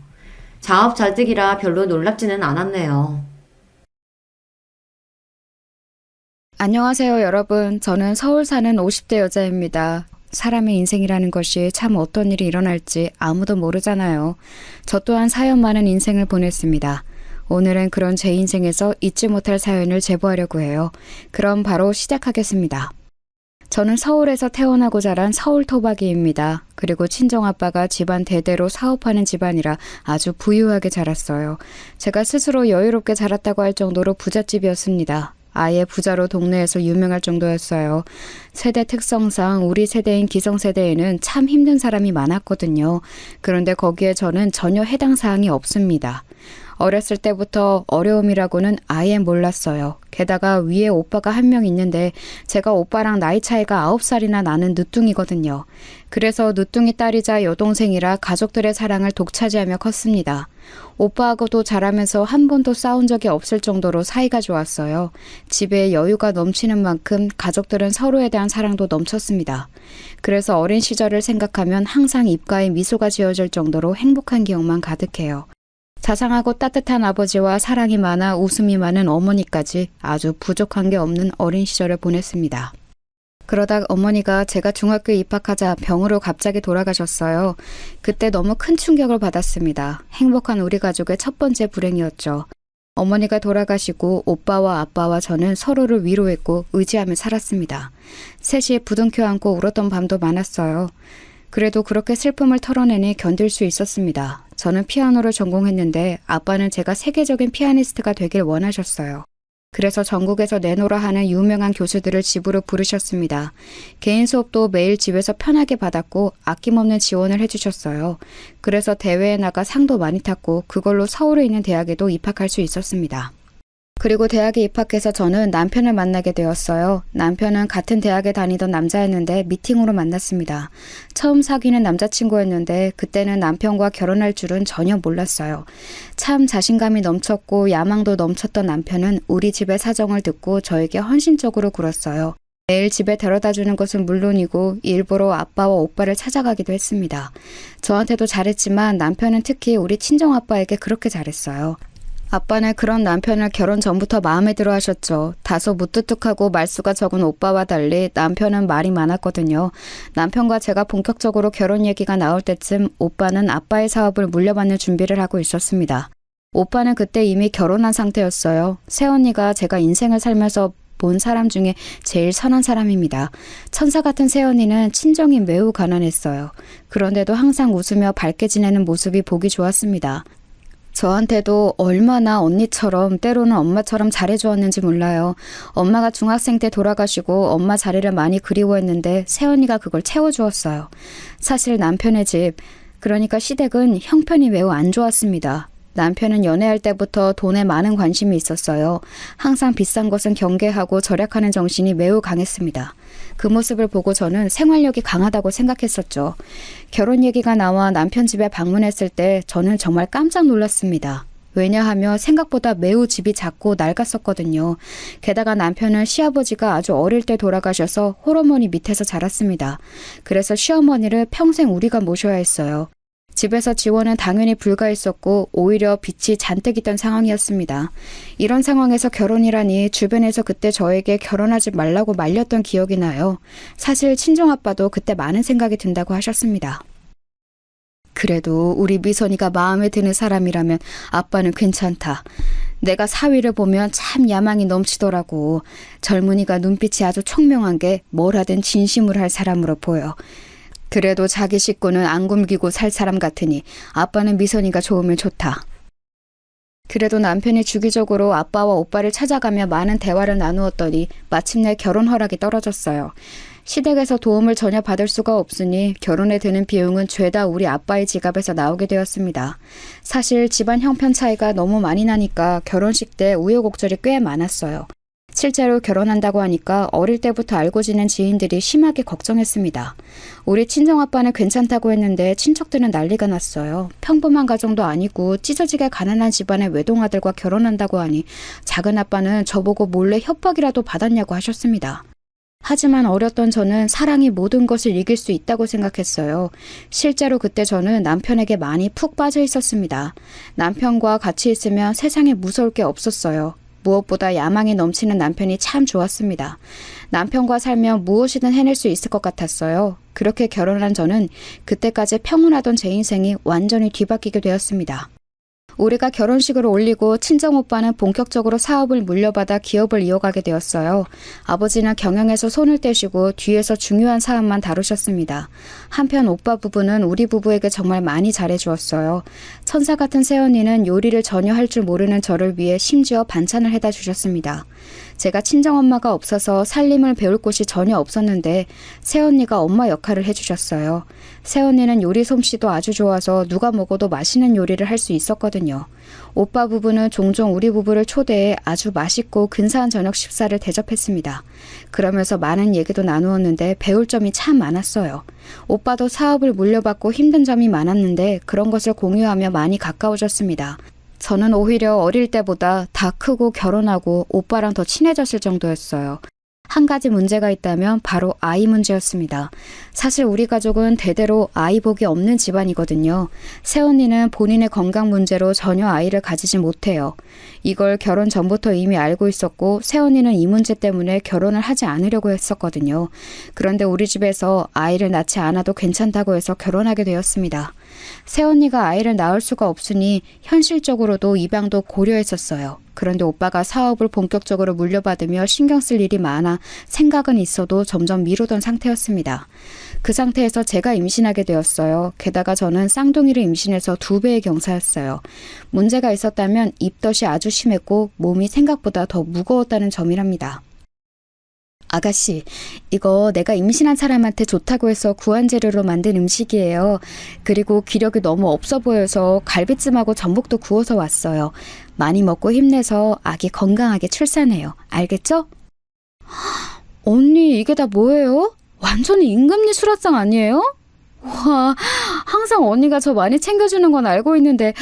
자업자득이라 별로 놀랍지는 않았네요. 안녕하세요, 여러분. 저는 서울 사는 50대 여자입니다. 사람의 인생이라는 것이 참 어떤 일이 일어날지 아무도 모르잖아요. 저 또한 사연 많은 인생을 보냈습니다. 오늘은 그런 제 인생에서 잊지 못할 사연을 제보하려고 해요. 그럼 바로 시작하겠습니다. 저는 서울에서 태어나고 자란 서울 토박이입니다. 그리고 친정아빠가 집안 대대로 사업하는 집안이라 아주 부유하게 자랐어요. 제가 스스로 여유롭게 자랐다고 할 정도로 부잣집이었습니다. 아예 부자로 동네에서 유명할 정도였어요. 세대 특성상 우리 세대인 기성세대에는 참 힘든 사람이 많았거든요. 그런데 거기에 저는 전혀 해당 사항이 없습니다. 어렸을 때부터 어려움이라고는 아예 몰랐어요. 게다가 위에 오빠가 한 명 있는데 제가 오빠랑 나이 차이가 9살이나 나는 늦둥이거든요. 그래서 늦둥이 딸이자 여동생이라 가족들의 사랑을 독차지하며 컸습니다. 오빠하고도 자라면서 한 번도 싸운 적이 없을 정도로 사이가 좋았어요. 집에 여유가 넘치는 만큼 가족들은 서로에 대한 사랑도 넘쳤습니다. 그래서 어린 시절을 생각하면 항상 입가에 미소가 지어질 정도로 행복한 기억만 가득해요. 자상하고 따뜻한 아버지와 사랑이 많아 웃음이 많은 어머니까지 아주 부족한 게 없는 어린 시절을 보냈습니다. 그러다 어머니가 제가 중학교에 입학하자 병으로 갑자기 돌아가셨어요. 그때 너무 큰 충격을 받았습니다. 행복한 우리 가족의 첫 번째 불행이었죠. 어머니가 돌아가시고 오빠와 아빠와 저는 서로를 위로했고 의지하며 살았습니다. 셋이 부둥켜 안고 울었던 밤도 많았어요. 그래도 그렇게 슬픔을 털어내니 견딜 수 있었습니다. 저는 피아노를 전공했는데 아빠는 제가 세계적인 피아니스트가 되길 원하셨어요. 그래서 전국에서 내노라 하는 유명한 교수들을 집으로 부르셨습니다. 개인 수업도 매일 집에서 편하게 받았고 아낌없는 지원을 해주셨어요. 그래서 대회에 나가 상도 많이 탔고 그걸로 서울에 있는 대학에도 입학할 수 있었습니다. 그리고 대학에 입학해서 저는 남편을 만나게 되었어요. 남편은 같은 대학에 다니던 남자였는데 미팅으로 만났습니다. 처음 사귀는 남자친구였는데 그때는 남편과 결혼할 줄은 전혀 몰랐어요. 참 자신감이 넘쳤고 야망도 넘쳤던 남편은 우리 집의 사정을 듣고 저에게 헌신적으로 굴었어요. 매일 집에 데려다주는 것은 물론이고 일부러 아빠와 오빠를 찾아가기도 했습니다. 저한테도 잘했지만 남편은 특히 우리 친정아빠에게 그렇게 잘했어요. 아빠는 그런 남편을 결혼 전부터 마음에 들어 하셨죠. 다소 무뚝뚝하고 말수가 적은 오빠와 달리 남편은 말이 많았거든요. 남편과 제가 본격적으로 결혼 얘기가 나올 때쯤 오빠는 아빠의 사업을 물려받는 준비를 하고 있었습니다. 오빠는 그때 이미 결혼한 상태였어요. 새언니가 제가 인생을 살면서 본 사람 중에 제일 선한 사람입니다. 천사 같은 새언니는 친정이 매우 가난했어요. 그런데도 항상 웃으며 밝게 지내는 모습이 보기 좋았습니다. 저한테도 얼마나 언니처럼 때로는 엄마처럼 잘해주었는지 몰라요. 엄마가 중학생 때 돌아가시고 엄마 자리를 많이 그리워했는데 새언니가 그걸 채워주었어요. 사실 남편의 집, 그러니까 시댁은 형편이 매우 안 좋았습니다. 남편은 연애할 때부터 돈에 많은 관심이 있었어요. 항상 비싼 것은 경계하고 절약하는 정신이 매우 강했습니다. 그 모습을 보고 저는 생활력이 강하다고 생각했었죠. 결혼 얘기가 나와 남편 집에 방문했을 때 저는 정말 깜짝 놀랐습니다. 왜냐하면 생각보다 매우 집이 작고 낡았었거든요. 게다가 남편은 시아버지가 아주 어릴 때 돌아가셔서 홀어머니 밑에서 자랐습니다. 그래서 시어머니를 평생 우리가 모셔야 했어요. 집에서 지원은 당연히 불가했었고 오히려 빚이 잔뜩 있던 상황이었습니다. 이런 상황에서 결혼이라니 주변에서 그때 저에게 결혼하지 말라고 말렸던 기억이 나요. 사실 친정아빠도 그때 많은 생각이 든다고 하셨습니다. 그래도 우리 미선이가 마음에 드는 사람이라면 아빠는 괜찮다. 내가 사위를 보면 참 야망이 넘치더라고. 젊은이가 눈빛이 아주 총명한 게 뭘 하든 진심으로 할 사람으로 보여. 그래도 자기 식구는 안 굶기고 살 사람 같으니 아빠는 미선이가 좋으면 좋다. 그래도 남편이 주기적으로 아빠와 오빠를 찾아가며 많은 대화를 나누었더니 마침내 결혼 허락이 떨어졌어요. 시댁에서 도움을 전혀 받을 수가 없으니 결혼에 드는 비용은 죄다 우리 아빠의 지갑에서 나오게 되었습니다. 사실 집안 형편 차이가 너무 많이 나니까 결혼식 때 우여곡절이 꽤 많았어요. 실제로 결혼한다고 하니까 어릴 때부터 알고 지낸 지인들이 심하게 걱정했습니다. 우리 친정아빠는 괜찮다고 했는데 친척들은 난리가 났어요. 평범한 가정도 아니고 찢어지게 가난한 집안의 외동아들과 결혼한다고 하니 작은아빠는 저보고 몰래 협박이라도 받았냐고 하셨습니다. 하지만 어렸던 저는 사랑이 모든 것을 이길 수 있다고 생각했어요. 실제로 그때 저는 남편에게 많이 푹 빠져 있었습니다. 남편과 같이 있으면 세상에 무서울 게 없었어요. 무엇보다 야망이 넘치는 남편이 참 좋았습니다. 남편과 살면 무엇이든 해낼 수 있을 것 같았어요. 그렇게 결혼한 저는 그때까지 평온하던 제 인생이 완전히 뒤바뀌게 되었습니다. 우리가 결혼식을 올리고 친정오빠는 본격적으로 사업을 물려받아 기업을 이어가게 되었어요. 아버지는 경영에서 손을 떼시고 뒤에서 중요한 사업만 다루셨습니다. 한편 오빠 부부는 우리 부부에게 정말 많이 잘해주었어요. 천사 같은 새언니는 요리를 전혀 할 줄 모르는 저를 위해 심지어 반찬을 해다 주셨습니다. 제가 친정엄마가 없어서 살림을 배울 곳이 전혀 없었는데 새언니가 엄마 역할을 해주셨어요. 새언니는 요리 솜씨도 아주 좋아서 누가 먹어도 맛있는 요리를 할 수 있었거든요. 오빠 부부는 종종 우리 부부를 초대해 아주 맛있고 근사한 저녁 식사를 대접했습니다. 그러면서 많은 얘기도 나누었는데 배울 점이 참 많았어요. 오빠도 사업을 물려받고 힘든 점이 많았는데 그런 것을 공유하며 많이 가까워졌습니다. 저는 오히려 어릴 때보다 다 크고 결혼하고 오빠랑 더 친해졌을 정도였어요. 한 가지 문제가 있다면 바로 아이 문제였습니다. 사실 우리 가족은 대대로 아이 복이 없는 집안이거든요. 새언니는 본인의 건강 문제로 전혀 아이를 가지지 못해요. 이걸 결혼 전부터 이미 알고 있었고 새언니는 이 문제 때문에 결혼을 하지 않으려고 했었거든요. 그런데 우리 집에서 아이를 낳지 않아도 괜찮다고 해서 결혼하게 되었습니다. 새언니가 아이를 낳을 수가 없으니 현실적으로도 입양도 고려했었어요. 그런데 오빠가 사업을 본격적으로 물려받으며 신경 쓸 일이 많아 생각은 있어도 점점 미루던 상태였습니다. 그 상태에서 제가 임신하게 되었어요. 게다가 저는 쌍둥이를 임신해서 2배의 경사였어요. 문제가 있었다면 입덧이 아주 심했고 몸이 생각보다 더 무거웠다는 점이랍니다. 아가씨, 이거 내가 임신한 사람한테 좋다고 해서 구한 재료로 만든 음식이에요. 그리고 기력이 너무 없어 보여서 갈비찜하고 전복도 구워서 왔어요. 많이 먹고 힘내서 아기 건강하게 출산해요. 알겠죠? 언니, 이게 다 뭐예요? 완전히 임금님 수라상 아니에요? 와, 항상 언니가 저 많이 챙겨주는 건 알고 있는데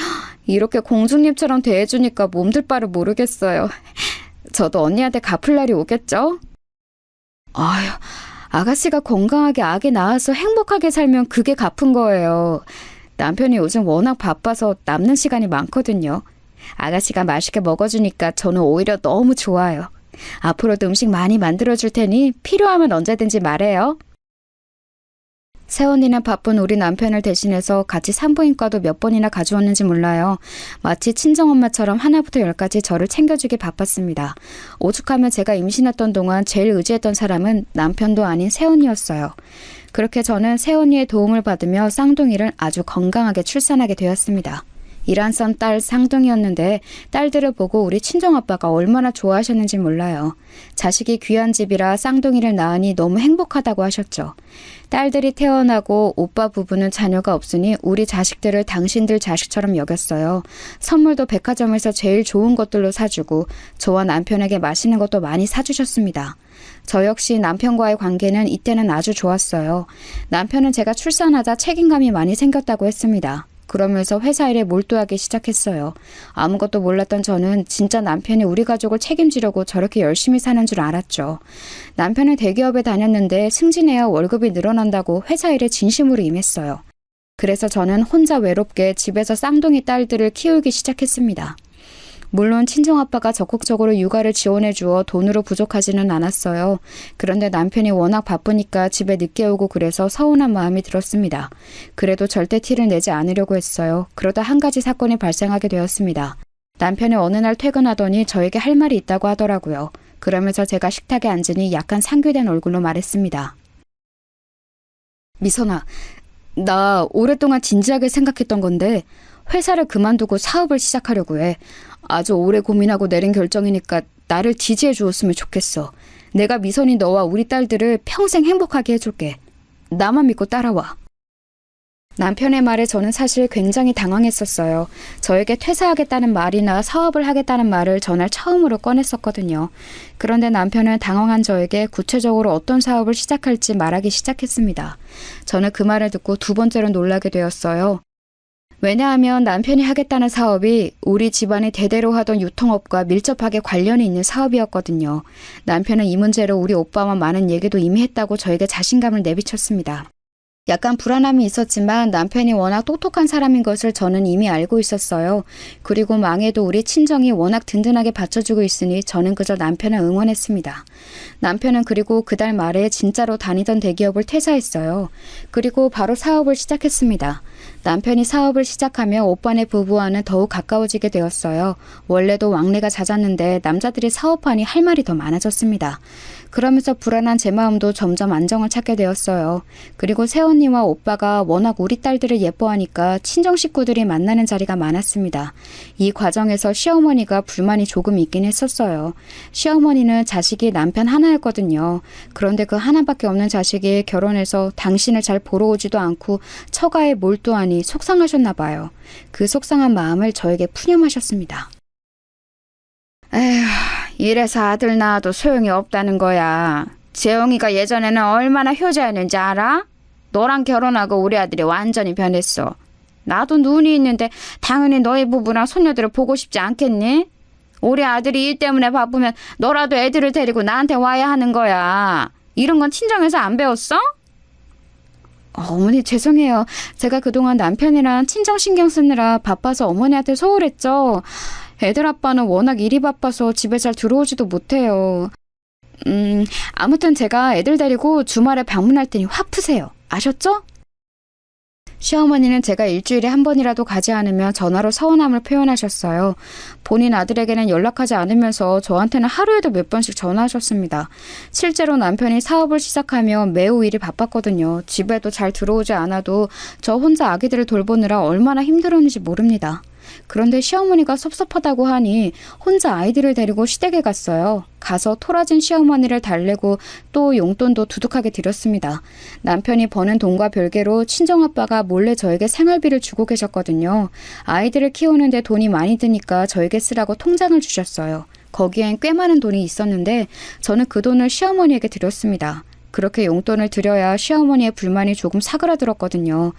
이렇게 공주님처럼 대해주니까 몸둘 바를 모르겠어요. 저도 언니한테 갚을 날이 오겠죠? 아휴, 아가씨가 건강하게 아기 낳아서 행복하게 살면 그게 갚은 거예요. 남편이 요즘 워낙 바빠서 남는 시간이 많거든요. 아가씨가 맛있게 먹어주니까 저는 오히려 너무 좋아요. 앞으로도 음식 많이 만들어줄 테니 필요하면 언제든지 말해요. 새언니는 바쁜 우리 남편을 대신해서 같이 산부인과도 몇 번이나 가주었는지 몰라요. 마치 친정엄마처럼 하나부터 열까지 저를 챙겨주기 바빴습니다. 오죽하면 제가 임신했던 동안 제일 의지했던 사람은 남편도 아닌 새언니였어요. 그렇게 저는 새언니의 도움을 받으며 쌍둥이를 아주 건강하게 출산하게 되었습니다. 일한선 딸 쌍둥이였는데 딸들을 보고 우리 친정아빠가 얼마나 좋아하셨는지 몰라요. 자식이 귀한 집이라 쌍둥이를 낳으니 너무 행복하다고 하셨죠. 딸들이 태어나고 오빠 부부는 자녀가 없으니 우리 자식들을 당신들 자식처럼 여겼어요. 선물도 백화점에서 제일 좋은 것들로 사주고 저와 남편에게 맛있는 것도 많이 사주셨습니다. 저 역시 남편과의 관계는 이때는 아주 좋았어요. 남편은 제가 출산하자 책임감이 많이 생겼다고 했습니다. 그러면서 회사 일에 몰두하기 시작했어요. 아무것도 몰랐던 저는 진짜 남편이 우리 가족을 책임지려고 저렇게 열심히 사는 줄 알았죠. 남편은 대기업에 다녔는데 승진해야 월급이 늘어난다고 회사 일에 진심으로 임했어요. 그래서 저는 혼자 외롭게 집에서 쌍둥이 딸들을 키우기 시작했습니다. 물론 친정아빠가 적극적으로 육아를 지원해 주어 돈으로 부족하지는 않았어요. 그런데 남편이 워낙 바쁘니까 집에 늦게 오고 그래서 서운한 마음이 들었습니다. 그래도 절대 티를 내지 않으려고 했어요. 그러다 한 가지 사건이 발생하게 되었습니다. 남편이 어느 날 퇴근하더니 저에게 할 말이 있다고 하더라고요. 그러면서 제가 식탁에 앉으니 약간 상규된 얼굴로 말했습니다. 미선아, 나 오랫동안 진지하게 생각했던 건데 회사를 그만두고 사업을 시작하려고 해. 아주 오래 고민하고 내린 결정이니까 나를 지지해 주었으면 좋겠어. 내가 미선이 너와 우리 딸들을 평생 행복하게 해줄게. 나만 믿고 따라와. 남편의 말에 저는 사실 굉장히 당황했었어요. 저에게 퇴사하겠다는 말이나 사업을 하겠다는 말을 전날 처음으로 꺼냈었거든요. 그런데 남편은 당황한 저에게 구체적으로 어떤 사업을 시작할지 말하기 시작했습니다. 저는 그 말을 듣고 두 번째로 놀라게 되었어요. 왜냐하면 남편이 하겠다는 사업이 우리 집안이 대대로 하던 유통업과 밀접하게 관련이 있는 사업이었거든요. 남편은 이 문제로 우리 오빠와 많은 얘기도 이미 했다고 저에게 자신감을 내비쳤습니다. 약간 불안함이 있었지만 남편이 워낙 똑똑한 사람인 것을 저는 이미 알고 있었어요. 그리고 망해도 우리 친정이 워낙 든든하게 받쳐주고 있으니 저는 그저 남편을 응원했습니다. 남편은 그리고 그달 말에 진짜로 다니던 대기업을 퇴사했어요. 그리고 바로 사업을 시작했습니다. 남편이 사업을 시작하며 오빠네 부부와는 더욱 가까워지게 되었어요. 원래도 왕래가 잦았는데 남자들이 사업하니 할 말이 더 많아졌습니다. 그러면서 불안한 제 마음도 점점 안정을 찾게 되었어요. 그리고 새언니와 오빠가 워낙 우리 딸들을 예뻐하니까 친정 식구들이 만나는 자리가 많았습니다. 이 과정에서 시어머니가 불만이 조금 있긴 했었어요. 시어머니는 자식이 남편 하나였거든요. 그런데 그 하나밖에 없는 자식이 결혼해서 당신을 잘 보러 오지도 않고 처가에 몰두하니 속상하셨나 봐요. 그 속상한 마음을 저에게 푸념하셨습니다. 에휴, 이래서 아들 낳아도 소용이 없다는 거야. 재영이가 예전에는 얼마나 효자였는지 알아? 너랑 결혼하고 우리 아들이 완전히 변했어. 나도 눈이 있는데 당연히 너희 부부랑 손녀들을 보고 싶지 않겠니? 우리 아들이 일 때문에 바쁘면 너라도 애들을 데리고 나한테 와야 하는 거야. 이런 건 친정에서 안 배웠어? 어머니 죄송해요. 제가 그동안 남편이랑 친정 신경 쓰느라 바빠서 어머니한테 소홀했죠. 애들 아빠는 워낙 일이 바빠서 집에 잘 들어오지도 못해요. 아무튼 제가 애들 데리고 주말에 방문할 테니 화 푸세요. 아셨죠? 시어머니는 제가 일주일에 한 번이라도 가지 않으면 전화로 서운함을 표현하셨어요. 본인 아들에게는 연락하지 않으면서 저한테는 하루에도 몇 번씩 전화하셨습니다. 실제로 남편이 사업을 시작하며 매우 일이 바빴거든요. 집에도 잘 들어오지 않아도 저 혼자 아기들을 돌보느라 얼마나 힘들었는지 모릅니다. 그런데 시어머니가 섭섭하다고 하니 혼자 아이들을 데리고 시댁에 갔어요. 가서 토라진 시어머니를 달래고 또 용돈도 두둑하게 드렸습니다. 남편이 버는 돈과 별개로 친정아빠가 몰래 저에게 생활비를 주고 계셨거든요. 아이들을 키우는데 돈이 많이 드니까 저에게 쓰라고 통장을 주셨어요. 거기엔 꽤 많은 돈이 있었는데 저는 그 돈을 시어머니에게 드렸습니다. 그렇게 용돈을 드려야 시어머니의 불만이 조금 사그라들었거든요.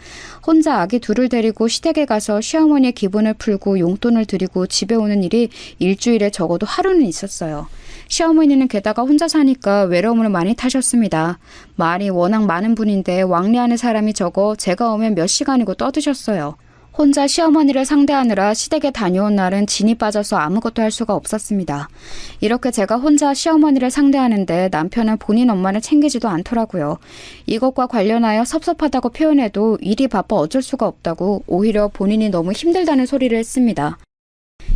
혼자 아기 둘을 데리고 시댁에 가서 시어머니의 기분을 풀고 용돈을 드리고 집에 오는 일이 일주일에 적어도 하루는 있었어요. 시어머니는 게다가 혼자 사니까 외로움을 많이 타셨습니다. 말이 워낙 많은 분인데 왕래하는 사람이 적어 제가 오면 몇 시간이고 떠드셨어요. 혼자 시어머니를 상대하느라 시댁에 다녀온 날은 진이 빠져서 아무것도 할 수가 없었습니다. 이렇게 제가 혼자 시어머니를 상대하는데 남편은 본인 엄마를 챙기지도 않더라고요. 이것과 관련하여 섭섭하다고 표현해도 일이 바빠 어쩔 수가 없다고 오히려 본인이 너무 힘들다는 소리를 했습니다.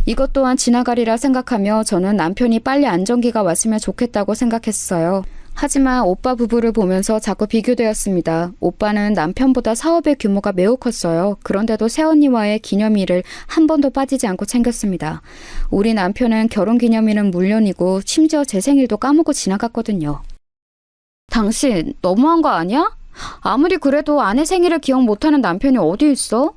이것 또한 지나가리라 생각하며 저는 남편이 빨리 안정기가 왔으면 좋겠다고 생각했어요. 하지만 오빠 부부를 보면서 자꾸 비교되었습니다. 오빠는 남편보다 사업의 규모가 매우 컸어요. 그런데도 새언니와의 기념일을 한 번도 빠지지 않고 챙겼습니다. 우리 남편은 결혼기념일은 물론이고 심지어 제 생일도 까먹고 지나갔거든요. 당신 너무한 거 아니야? 아무리 그래도 아내 생일을 기억 못하는 남편이 어디 있어?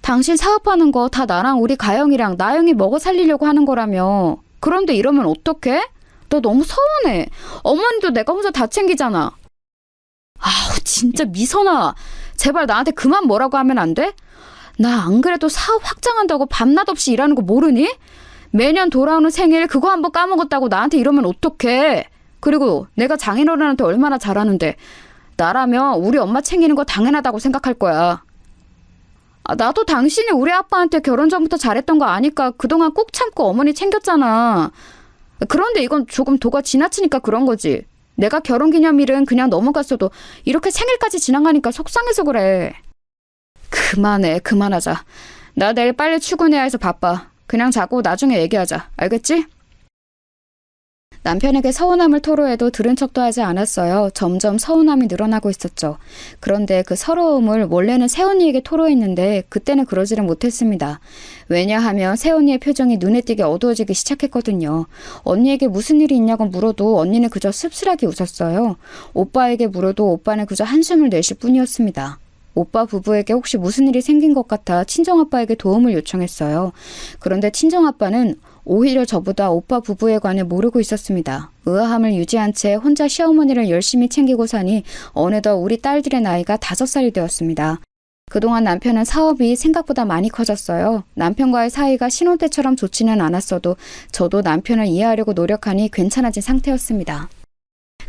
당신 사업하는 거 다 나랑 우리 가영이랑 나영이 먹어 살리려고 하는 거라며. 그런데 이러면 어떡해? 너 너무 서운해. 어머니도 내가 혼자 다 챙기잖아. 아우 진짜 미선아. 제발 나한테 그만 뭐라고 하면 안 돼? 나 안 그래도 사업 확장한다고 밤낮 없이 일하는 거 모르니? 매년 돌아오는 생일 그거 한번 까먹었다고 나한테 이러면 어떡해. 그리고 내가 장인어른한테 얼마나 잘하는데 나라면 우리 엄마 챙기는 거 당연하다고 생각할 거야. 나도 당신이 우리 아빠한테 결혼 전부터 잘했던 거 아니까 그동안 꾹 참고 어머니 챙겼잖아. 그런데 이건 조금 도가 지나치니까 그런 거지. 내가 결혼기념일은 그냥 넘어갔어도 이렇게 생일까지 지나가니까 속상해서 그래. 그만해, 그만하자. 나 내일 빨리 출근해야 해서 바빠. 그냥 자고 나중에 얘기하자. 알겠지? 남편에게 서운함을 토로해도 들은 척도 하지 않았어요. 점점 서운함이 늘어나고 있었죠. 그런데 그 서러움을 원래는 새언니에게 토로했는데 그때는 그러지를 못했습니다. 왜냐하면 새언니의 표정이 눈에 띄게 어두워지기 시작했거든요. 언니에게 무슨 일이 있냐고 물어도 언니는 그저 씁쓸하게 웃었어요. 오빠에게 물어도 오빠는 그저 한숨을 내쉴 뿐이었습니다. 오빠 부부에게 혹시 무슨 일이 생긴 것 같아 친정아빠에게 도움을 요청했어요. 그런데 친정아빠는 오히려 저보다 오빠 부부에 관해 모르고 있었습니다. 의아함을 유지한 채 혼자 시어머니를 열심히 챙기고 사니 어느덧 우리 딸들의 나이가 5살이 되었습니다. 그동안 남편은 사업이 생각보다 많이 커졌어요. 남편과의 사이가 신혼 때처럼 좋지는 않았어도 저도 남편을 이해하려고 노력하니 괜찮아진 상태였습니다.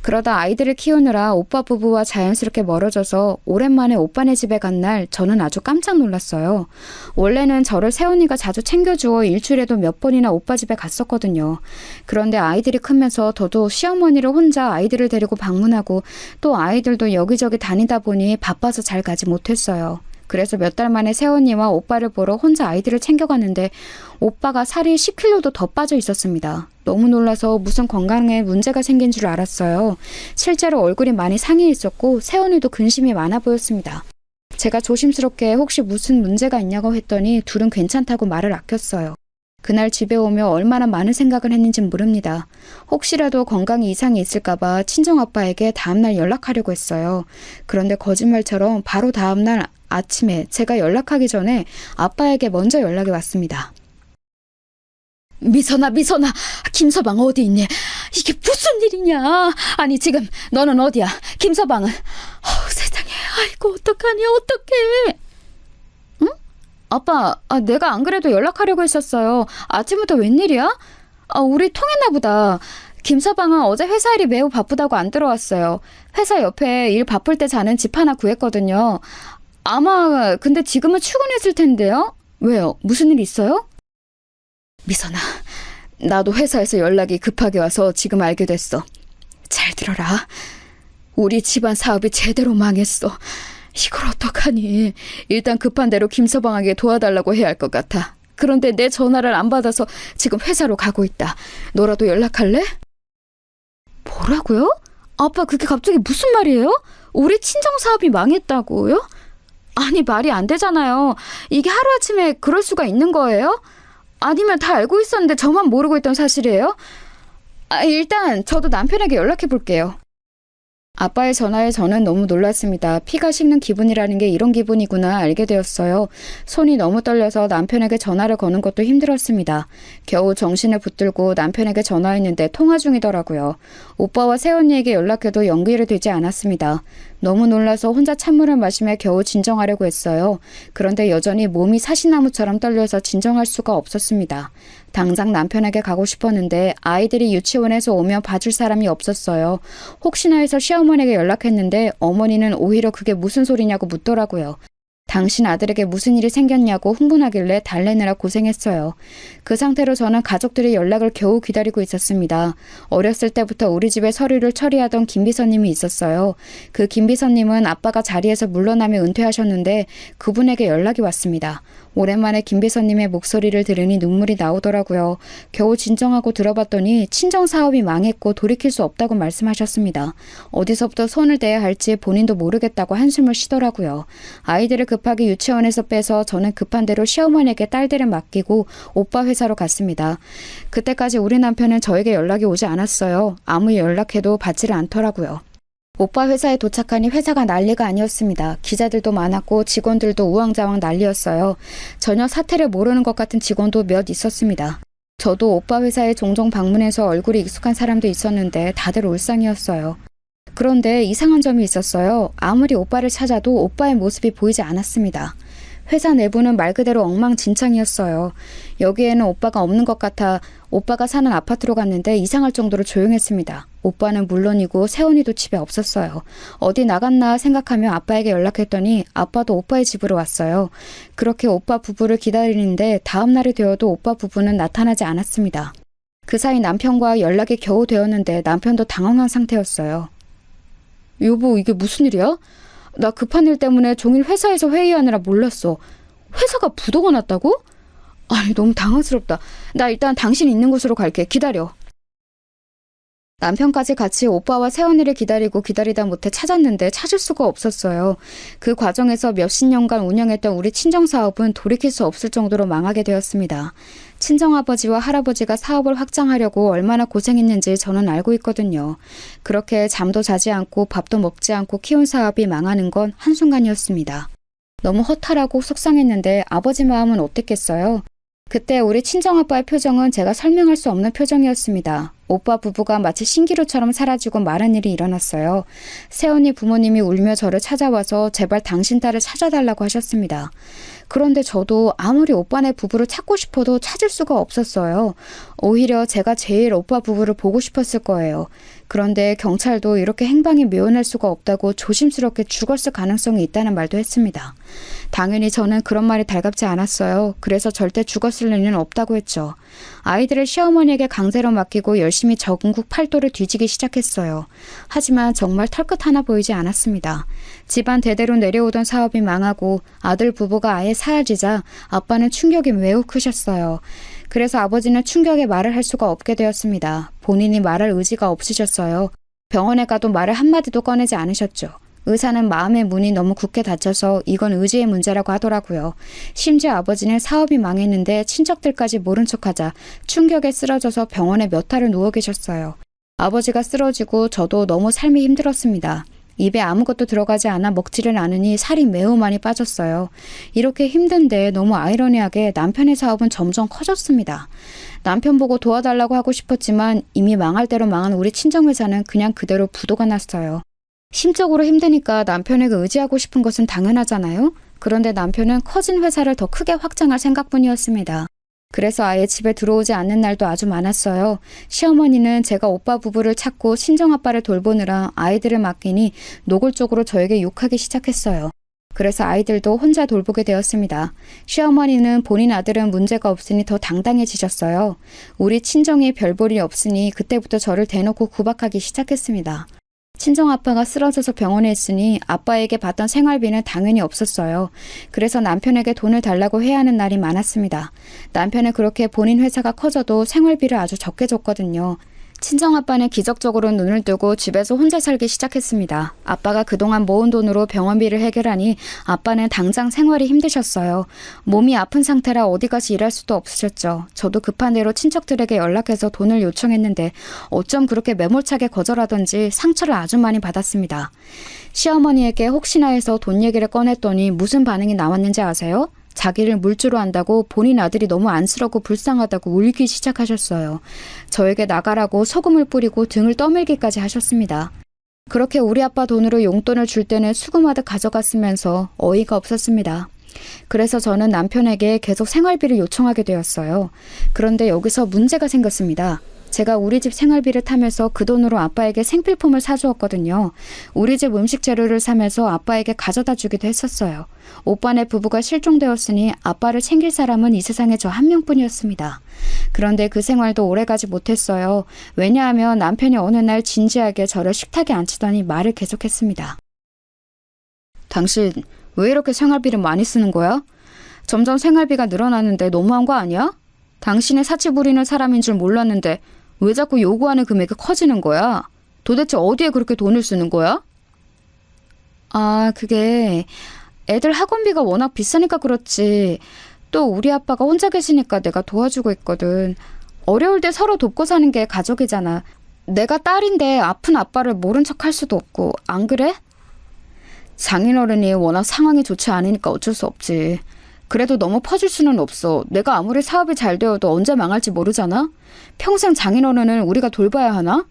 그러다 아이들을 키우느라 오빠 부부와 자연스럽게 멀어져서 오랜만에 오빠네 집에 간 날 저는 아주 깜짝 놀랐어요. 원래는 저를 새언니가 자주 챙겨주어 일주일에도 몇 번이나 오빠 집에 갔었거든요. 그런데 아이들이 크면서 저도 시어머니를 혼자 아이들을 데리고 방문하고 또 아이들도 여기저기 다니다 보니 바빠서 잘 가지 못했어요. 그래서 몇 달 만에 새언니와 오빠를 보러 혼자 아이들을 챙겨갔는데 오빠가 살이 10kg도 더 빠져 있었습니다. 너무 놀라서 무슨 건강에 문제가 생긴 줄 알았어요. 실제로 얼굴이 많이 상해 있었고 새언니도 근심이 많아 보였습니다. 제가 조심스럽게 혹시 무슨 문제가 있냐고 했더니 둘은 괜찮다고 말을 아꼈어요. 그날 집에 오며 얼마나 많은 생각을 했는지 모릅니다. 혹시라도 건강에 이상이 있을까봐 친정아빠에게 다음날 연락하려고 했어요. 그런데 거짓말처럼 바로 다음날 아침에 제가 연락하기 전에 아빠에게 먼저 연락이 왔습니다. 미선아, 김서방 어디 있니? 이게 무슨 일이냐? 아니 지금 너는 어디야? 김서방은? 세상에, 아이고 어떡하니, 어떡해. 응? 아빠, 내가 안 그래도 연락하려고 했었어요. 아침부터 웬일이야? 우리 통했나 보다. 김서방은 어제 회사 일이 매우 바쁘다고 안 들어왔어요. 회사 옆에 일 바쁠 때 자는 집 하나 구했거든요. 아마 근데 지금은 출근했을 텐데요? 왜요? 무슨 일 있어요? 미선아, 나도 회사에서 연락이 급하게 와서 지금 알게 됐어. 잘 들어라. 우리 집안 사업이 제대로 망했어. 이걸 어떡하니? 일단 급한 대로 김서방에게 도와달라고 해야 할 것 같아. 그런데 내 전화를 안 받아서 지금 회사로 가고 있다. 너라도 연락할래? 뭐라고요? 아빠, 그게 갑자기 무슨 말이에요? 우리 친정 사업이 망했다고요? 아니, 말이 안 되잖아요. 이게 하루아침에 그럴 수가 있는 거예요? 아니면 다 알고 있었는데 저만 모르고 있던 사실이에요? 일단 저도 남편에게 연락해 볼게요. 아빠의 전화에 저는 너무 놀랐습니다. 피가 식는 기분이라는 게 이런 기분이구나 알게 되었어요. 손이 너무 떨려서 남편에게 전화를 거는 것도 힘들었습니다. 겨우 정신을 붙들고 남편에게 전화했는데 통화 중이더라고요. 오빠와 새언니에게 연락해도 연결이 되지 않았습니다. 너무 놀라서 혼자 찬물을 마시며 겨우 진정하려고 했어요. 그런데 여전히 몸이 사시나무처럼 떨려서 진정할 수가 없었습니다. 당장 남편에게 가고 싶었는데 아이들이 유치원에서 오면 봐줄 사람이 없었어요. 혹시나 해서 시어머니에게 연락했는데 어머니는 오히려 그게 무슨 소리냐고 묻더라고요. 당신 아들에게 무슨 일이 생겼냐고 흥분하길래 달래느라 고생했어요. 그 상태로 저는 가족들의 연락을 겨우 기다리고 있었습니다. 어렸을 때부터 우리 집에 서류를 처리하던 김비서님이 있었어요. 그 김비서님은 아빠가 자리에서 물러나며 은퇴하셨는데 그분에게 연락이 왔습니다. 오랜만에 김비서님의 목소리를 들으니 눈물이 나오더라고요. 겨우 진정하고 들어봤더니 친정 사업이 망했고 돌이킬 수 없다고 말씀하셨습니다. 어디서부터 손을 대야 할지 본인도 모르겠다고 한숨을 쉬더라고요. 아이들을 급하게 유치원에서 빼서 저는 급한 대로 시어머니에게 딸들을 맡기고 오빠 회사로 갔습니다. 그때까지 우리 남편은 저에게 연락이 오지 않았어요. 아무 연락해도 받지를 않더라고요. 오빠 회사에 도착하니 회사가 난리가 아니었습니다. 기자들도 많았고 직원들도 우왕좌왕 난리였어요. 전혀 사태를 모르는 것 같은 직원도 몇 있었습니다. 저도 오빠 회사에 종종 방문해서 얼굴이 익숙한 사람도 있었는데 다들 울상이었어요. 그런데 이상한 점이 있었어요. 아무리 오빠를 찾아도 오빠의 모습이 보이지 않았습니다. 회사 내부는 말 그대로 엉망진창이었어요. 여기에는 오빠가 없는 것 같아 오빠가 사는 아파트로 갔는데 이상할 정도로 조용했습니다. 오빠는 물론이고 세원이도 집에 없었어요. 어디 나갔나 생각하며 아빠에게 연락했더니 아빠도 오빠의 집으로 왔어요. 그렇게 오빠 부부를 기다리는데 다음 날이 되어도 오빠 부부는 나타나지 않았습니다. 그 사이 남편과 연락이 겨우 되었는데 남편도 당황한 상태였어요. 여보, 이게 무슨 일이야? 나 급한 일 때문에 종일 회사에서 회의하느라 몰랐어. 회사가 부도가 났다고? 아니, 너무 당황스럽다. 나 일단 당신 있는 곳으로 갈게. 기다려. 남편까지 같이 오빠와 세원이를 기다리다 못해 찾았는데 찾을 수가 없었어요. 그 과정에서 몇십 년간 운영했던 우리 친정사업은 돌이킬 수 없을 정도로 망하게 되었습니다. 친정아버지와 할아버지가 사업을 확장하려고 얼마나 고생했는지 저는 알고 있거든요. 그렇게 잠도 자지 않고 밥도 먹지 않고 키운 사업이 망하는 건 한순간이었습니다. 너무 허탈하고 속상했는데 아버지 마음은 어땠겠어요? 그때 우리 친정아빠의 표정은 제가 설명할 수 없는 표정이었습니다. 오빠 부부가 마치 신기루처럼 사라지고 마른 일이 일어났어요. 세원이 부모님이 울며 저를 찾아와서 제발 당신 딸을 찾아달라고 하셨습니다. 그런데 저도 아무리 오빠네 부부를 찾고 싶어도 찾을 수가 없었어요. 오히려 제가 제일 오빠 부부를 보고 싶었을 거예요. 그런데 경찰도 이렇게 행방이 묘연할 수가 없다고 조심스럽게 죽었을 가능성이 있다는 말도 했습니다. 당연히 저는 그런 말이 달갑지 않았어요. 그래서 절대 죽었을 리는 없다고 했죠. 아이들을 시어머니에게 강제로 맡기고 열심히 전국 팔도를 뒤지기 시작했어요. 하지만 정말 털끝 하나 보이지 않았습니다. 집안 대대로 내려오던 사업이 망하고 아들 부부가 아예 사라지자 아빠는 충격이 매우 크셨어요. 그래서 아버지는 충격에 말을 할 수가 없게 되었습니다. 본인이 말할 의지가 없으셨어요. 병원에 가도 말을 한마디도 꺼내지 않으셨죠. 의사는 마음의 문이 너무 굳게 닫혀서 이건 의지의 문제라고 하더라고요. 심지어 아버지는 사업이 망했는데 친척들까지 모른 척하자 충격에 쓰러져서 병원에 몇 달을 누워 계셨어요. 아버지가 쓰러지고 저도 너무 삶이 힘들었습니다. 입에 아무것도 들어가지 않아 먹지를 않으니 살이 매우 많이 빠졌어요. 이렇게 힘든데 너무 아이러니하게 남편의 사업은 점점 커졌습니다. 남편 보고 도와달라고 하고 싶었지만 이미 망할 대로 망한 우리 친정회사는 그냥 그대로 부도가 났어요. 심적으로 힘드니까 남편에게 의지하고 싶은 것은 당연하잖아요. 그런데 남편은 커진 회사를 더 크게 확장할 생각뿐이었습니다. 그래서 아예 집에 들어오지 않는 날도 아주 많았어요. 시어머니는 제가 오빠 부부를 찾고 친정아빠를 돌보느라 아이들을 맡기니 노골적으로 저에게 욕하기 시작했어요. 그래서 아이들도 혼자 돌보게 되었습니다. 시어머니는 본인 아들은 문제가 없으니 더 당당해지셨어요. 우리 친정에 별 볼이 없으니 그때부터 저를 대놓고 구박하기 시작했습니다. 친정아빠가 쓰러져서 병원에 있으니 아빠에게 받던 생활비는 당연히 없었어요. 그래서 남편에게 돈을 달라고 해야 하는 날이 많았습니다. 남편은 그렇게 본인 회사가 커져도 생활비를 아주 적게 줬거든요. 친정아빠는 기적적으로 눈을 뜨고 집에서 혼자 살기 시작했습니다. 아빠가 그동안 모은 돈으로 병원비를 해결하니 아빠는 당장 생활이 힘드셨어요. 몸이 아픈 상태라 어디 가서 일할 수도 없으셨죠. 저도 급한 대로 친척들에게 연락해서 돈을 요청했는데 어쩜 그렇게 매몰차게 거절하던지 상처를 아주 많이 받았습니다. 시어머니에게 혹시나 해서 돈 얘기를 꺼냈더니 무슨 반응이 나왔는지 아세요? 자기를 물주로 한다고 본인 아들이 너무 안쓰럽고 불쌍하다고 울기 시작하셨어요. 저에게 나가라고 소금을 뿌리고 등을 떠밀기까지 하셨습니다. 그렇게 우리 아빠 돈으로 용돈을 줄 때는 수금하듯 가져갔으면서 어이가 없었습니다. 그래서 저는 남편에게 계속 생활비를 요청하게 되었어요. 그런데 여기서 문제가 생겼습니다. 제가 우리 집 생활비를 타면서 그 돈으로 아빠에게 생필품을 사주었거든요. 우리 집 음식 재료를 사면서 아빠에게 가져다 주기도 했었어요. 오빠네 부부가 실종되었으니 아빠를 챙길 사람은 이 세상에 저 한 명뿐이었습니다. 그런데 그 생활도 오래가지 못했어요. 왜냐하면 남편이 어느 날 진지하게 저를 식탁에 앉히더니 말을 계속했습니다. 당신 왜 이렇게 생활비를 많이 쓰는 거야? 점점 생활비가 늘어나는데 너무한 거 아니야? 당신의 사치 부리는 사람인 줄 몰랐는데 왜 자꾸 요구하는 금액이 커지는 거야? 도대체 어디에 그렇게 돈을 쓰는 거야? 아, 그게 애들 학원비가 워낙 비싸니까 그렇지. 또 우리 아빠가 혼자 계시니까 내가 도와주고 있거든. 어려울 때 서로 돕고 사는 게 가족이잖아. 내가 딸인데 아픈 아빠를 모른 척 할 수도 없고, 안 그래? 장인어른이 워낙 상황이 좋지 않으니까 어쩔 수 없지. 그래도 너무 퍼질 수는 없어. 내가 아무리 사업이 잘 되어도 언제 망할지 모르잖아? 평생 장인어른을 우리가 돌봐야 하나?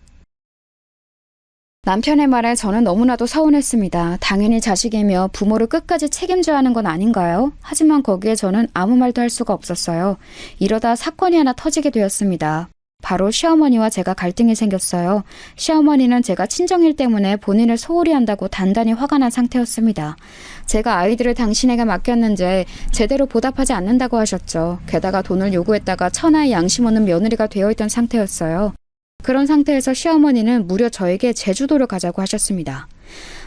남편의 말에 저는 너무나도 서운했습니다. 당연히 자식이며 부모를 끝까지 책임져야 하는 건 아닌가요? 하지만 거기에 저는 아무 말도 할 수가 없었어요. 이러다 사건이 하나 터지게 되었습니다. 바로 시어머니와 제가 갈등이 생겼어요. 시어머니는 제가 친정일 때문에 본인을 소홀히 한다고 단단히 화가 난 상태였습니다. 제가 아이들을 당신에게 맡겼는데 제대로 보답하지 않는다고 하셨죠. 게다가 돈을 요구했다가 천하의 양심 없는 며느리가 되어있던 상태였어요. 그런 상태에서 시어머니는 무려 저에게 제주도를 가자고 하셨습니다.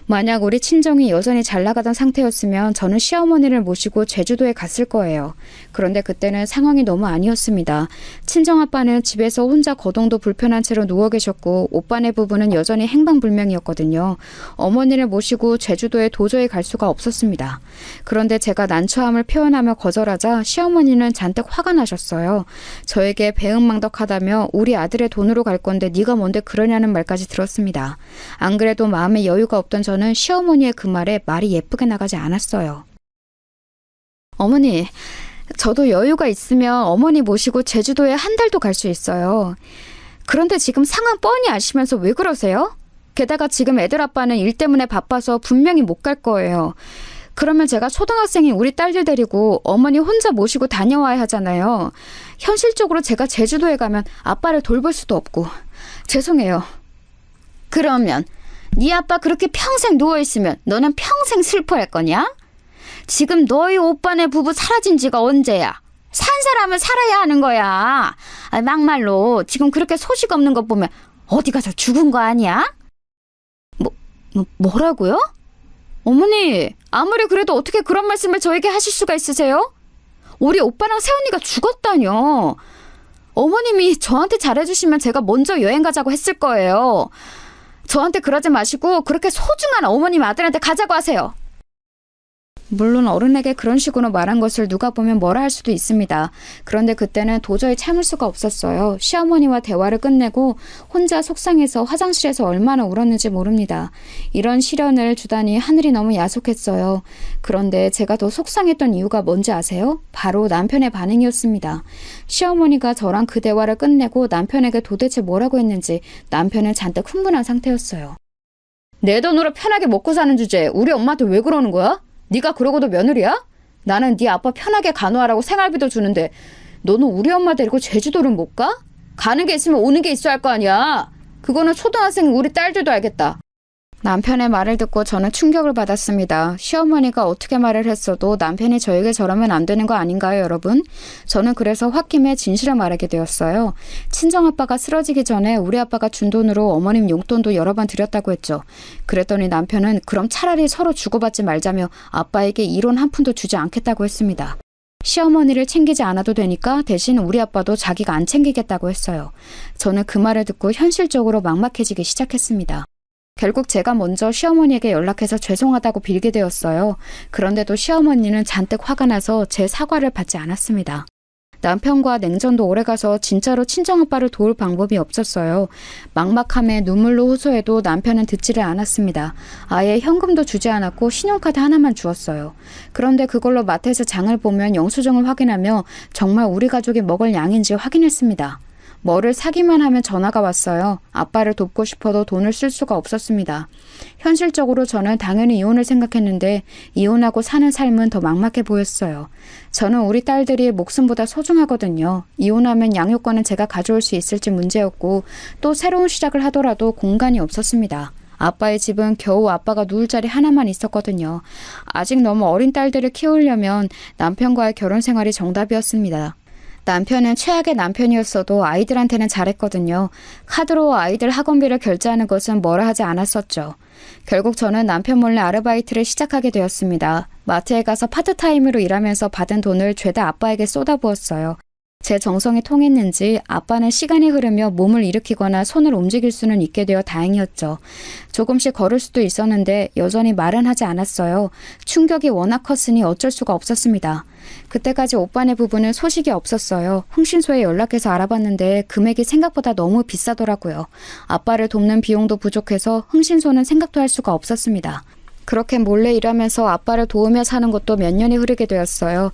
만약 우리 친정이 여전히 잘 나가던 상태였으면 저는 시어머니를 모시고 제주도에 갔을 거예요. 그런데 그때는 상황이 너무 아니었습니다. 친정아빠는 집에서 혼자 거동도 불편한 채로 누워 계셨고 오빠네 부부는 여전히 행방불명이었거든요. 어머니를 모시고 제주도에 도저히 갈 수가 없었습니다. 그런데 제가 난처함을 표현하며 거절하자 시어머니는 잔뜩 화가 나셨어요. 저에게 배은망덕하다며 우리 아들의 돈으로 갈 건데 네가 뭔데 그러냐는 말까지 들었습니다. 안 그래도 마음에 여유가 없던 저는 시어머니의 그 말에 말이 예쁘게 나가지 않았어요. 어머니, 저도 여유가 있으면 어머니 모시고 제주도에 한 달도 갈 수 있어요. 그런데 지금 상황 뻔히 아시면서 왜 그러세요? 게다가 지금 애들 아빠는 일 때문에 바빠서 분명히 못 갈 거예요. 그러면 제가 초등학생인 우리 딸들 데리고 어머니 혼자 모시고 다녀와야 하잖아요. 현실적으로 제가 제주도에 가면 아빠를 돌볼 수도 없고. 죄송해요. 그러면 네 아빠 그렇게 평생 누워있으면 너는 평생 슬퍼할 거냐? 지금 너희 오빠네 부부 사라진 지가 언제야? 산 사람은 살아야 하는 거야. 막말로 지금 그렇게 소식 없는 것 보면 어디 가서 죽은 거 아니야? 뭐라고요? 어머니, 아무리 그래도 어떻게 그런 말씀을 저에게 하실 수가 있으세요? 우리 오빠랑 새언니가 죽었다뇨. 어머님이 저한테 잘해주시면 제가 먼저 여행 가자고 했을 거예요. 저한테 그러지 마시고 그렇게 소중한 어머님 아들한테 가자고 하세요. 물론 어른에게 그런 식으로 말한 것을 누가 보면 뭐라 할 수도 있습니다. 그런데 그때는 도저히 참을 수가 없었어요. 시어머니와 대화를 끝내고 혼자 속상해서 화장실에서 얼마나 울었는지 모릅니다. 이런 시련을 주다니 하늘이 너무 야속했어요. 그런데 제가 더 속상했던 이유가 뭔지 아세요? 바로 남편의 반응이었습니다. 시어머니가 저랑 그 대화를 끝내고 남편에게 도대체 뭐라고 했는지 남편은 잔뜩 흥분한 상태였어요. 내 돈으로 편하게 먹고 사는 주제에 우리 엄마한테 왜 그러는 거야? 네가 그러고도 며느리야? 나는 네 아빠 편하게 간호하라고 생활비도 주는데 너는 우리 엄마 데리고 제주도를 못 가? 가는 게 있으면 오는 게 있어야 할 거 아니야. 그거는 초등학생 우리 딸들도 알겠다. 남편의 말을 듣고 저는 충격을 받았습니다. 시어머니가 어떻게 말을 했어도 남편이 저에게 저러면 안 되는 거 아닌가요, 여러분? 저는 그래서 홧김에 진실을 말하게 되었어요. 친정아빠가 쓰러지기 전에 우리 아빠가 준 돈으로 어머님 용돈도 여러 번 드렸다고 했죠. 그랬더니 남편은 그럼 차라리 서로 주고받지 말자며 아빠에게 1원 한 푼도 주지 않겠다고 했습니다. 시어머니를 챙기지 않아도 되니까 대신 우리 아빠도 자기가 안 챙기겠다고 했어요. 저는 그 말을 듣고 현실적으로 막막해지기 시작했습니다. 결국 제가 먼저 시어머니에게 연락해서 죄송하다고 빌게 되었어요. 그런데도 시어머니는 잔뜩 화가 나서 제 사과를 받지 않았습니다. 남편과 냉전도 오래가서 진짜로 친정아빠를 도울 방법이 없었어요. 막막함에 눈물로 호소해도 남편은 듣지를 않았습니다. 아예 현금도 주지 않았고 신용카드 하나만 주었어요. 그런데 그걸로 마트에서 장을 보면 영수증을 확인하며 정말 우리 가족이 먹을 양인지 확인했습니다. 뭐를 사기만 하면 전화가 왔어요. 아빠를 돕고 싶어도 돈을 쓸 수가 없었습니다. 현실적으로 저는 당연히 이혼을 생각했는데 이혼하고 사는 삶은 더 막막해 보였어요. 저는 우리 딸들이 목숨보다 소중하거든요. 이혼하면 양육권은 제가 가져올 수 있을지 문제였고 또 새로운 시작을 하더라도 공간이 없었습니다. 아빠의 집은 겨우 아빠가 누울 자리 하나만 있었거든요. 아직 너무 어린 딸들을 키우려면 남편과의 결혼 생활이 정답이었습니다. 남편은 최악의 남편이었어도 아이들한테는 잘했거든요. 카드로 아이들 학원비를 결제하는 것은 뭐라 하지 않았었죠. 결국 저는 남편 몰래 아르바이트를 시작하게 되었습니다. 마트에 가서 파트타임으로 일하면서 받은 돈을 죄다 아빠에게 쏟아부었어요. 제 정성이 통했는지 아빠는 시간이 흐르며 몸을 일으키거나 손을 움직일 수는 있게 되어 다행이었죠. 조금씩 걸을 수도 있었는데 여전히 말은 하지 않았어요. 충격이 워낙 컸으니 어쩔 수가 없었습니다. 그때까지 오빠네 부부는 소식이 없었어요. 흥신소에 연락해서 알아봤는데 금액이 생각보다 너무 비싸더라고요. 아빠를 돕는 비용도 부족해서 흥신소는 생각도 할 수가 없었습니다. 그렇게 몰래 일하면서 아빠를 도우며 사는 것도 몇 년이 흐르게 되었어요.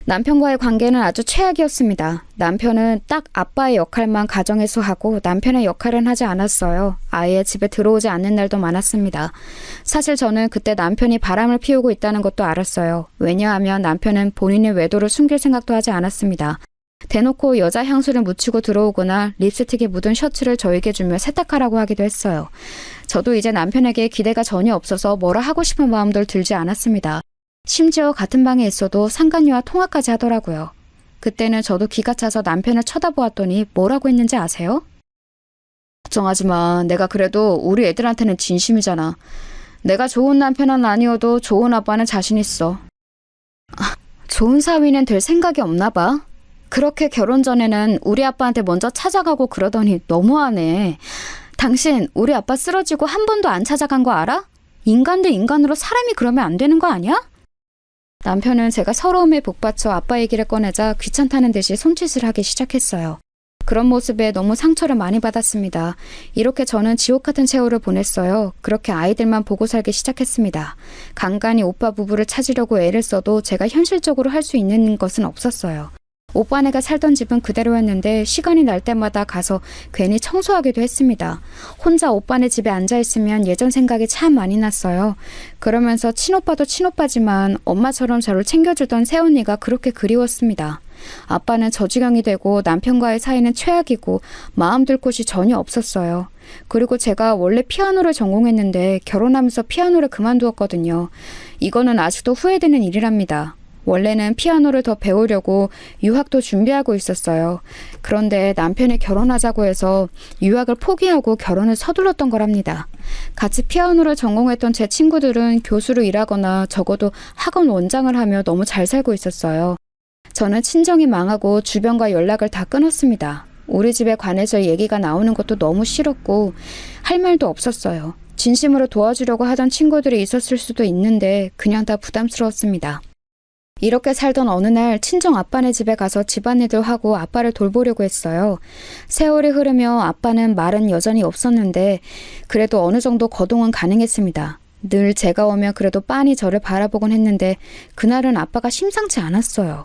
남편과의 관계는 아주 최악이었습니다. 남편은 딱 아빠의 역할만 가정에서 하고 남편의 역할은 하지 않았어요. 아예 집에 들어오지 않는 날도 많았습니다. 사실 저는 그때 남편이 바람을 피우고 있다는 것도 알았어요. 왜냐하면 남편은 본인의 외도를 숨길 생각도 하지 않았습니다. 대놓고 여자 향수를 묻히고 들어오거나 립스틱에 묻은 셔츠를 저에게 주며 세탁하라고 하기도 했어요. 저도 이제 남편에게 기대가 전혀 없어서 뭐라 하고 싶은 마음도 들지 않았습니다. 심지어 같은 방에 있어도 상간녀와 통화까지 하더라고요. 그때는 저도 기가 차서 남편을 쳐다보았더니 뭐라고 했는지 아세요? 걱정하지 마. 내가 그래도 우리 애들한테는 진심이잖아. 내가 좋은 남편은 아니어도 좋은 아빠는 자신 있어. 좋은 사위는 될 생각이 없나 봐. 그렇게 결혼 전에는 우리 아빠한테 먼저 찾아가고 그러더니 너무하네. 당신 우리 아빠 쓰러지고 한 번도 안 찾아간 거 알아? 인간 대 인간으로 사람이 그러면 안 되는 거 아니야? 남편은 제가 서러움에 복받쳐 아빠 얘기를 꺼내자 귀찮다는 듯이 손짓을 하기 시작했어요. 그런 모습에 너무 상처를 많이 받았습니다. 이렇게 저는 지옥 같은 세월을 보냈어요. 그렇게 아이들만 보고 살기 시작했습니다. 간간히 오빠 부부를 찾으려고 애를 써도 제가 현실적으로 할 수 있는 것은 없었어요. 오빠네가 살던 집은 그대로였는데 시간이 날 때마다 가서 괜히 청소하기도 했습니다. 혼자 오빠네 집에 앉아있으면 예전 생각이 참 많이 났어요. 그러면서 친오빠도 친오빠지만 엄마처럼 저를 챙겨주던 새언니가 그렇게 그리웠습니다. 아빠는 저주경이 되고 남편과의 사이는 최악이고 마음 둘 곳이 전혀 없었어요. 그리고 제가 원래 피아노를 전공했는데 결혼하면서 피아노를 그만두었거든요. 이거는 아직도 후회되는 일이랍니다. 원래는 피아노를 더 배우려고 유학도 준비하고 있었어요. 그런데 남편이 결혼하자고 해서 유학을 포기하고 결혼을 서둘렀던 거랍니다. 같이 피아노를 전공했던 제 친구들은 교수로 일하거나 적어도 학원 원장을 하며 너무 잘 살고 있었어요. 저는 친정이 망하고 주변과 연락을 다 끊었습니다. 우리 집에 관해서 얘기가 나오는 것도 너무 싫었고 할 말도 없었어요. 진심으로 도와주려고 하던 친구들이 있었을 수도 있는데 그냥 다 부담스러웠습니다. 이렇게 살던 어느 날 친정 아빠네 집에 가서 집안일들 하고 아빠를 돌보려고 했어요. 세월이 흐르며 아빠는 말은 여전히 없었는데 그래도 어느 정도 거동은 가능했습니다. 늘 제가 오면 그래도 빤히 저를 바라보곤 했는데 그날은 아빠가 심상치 않았어요.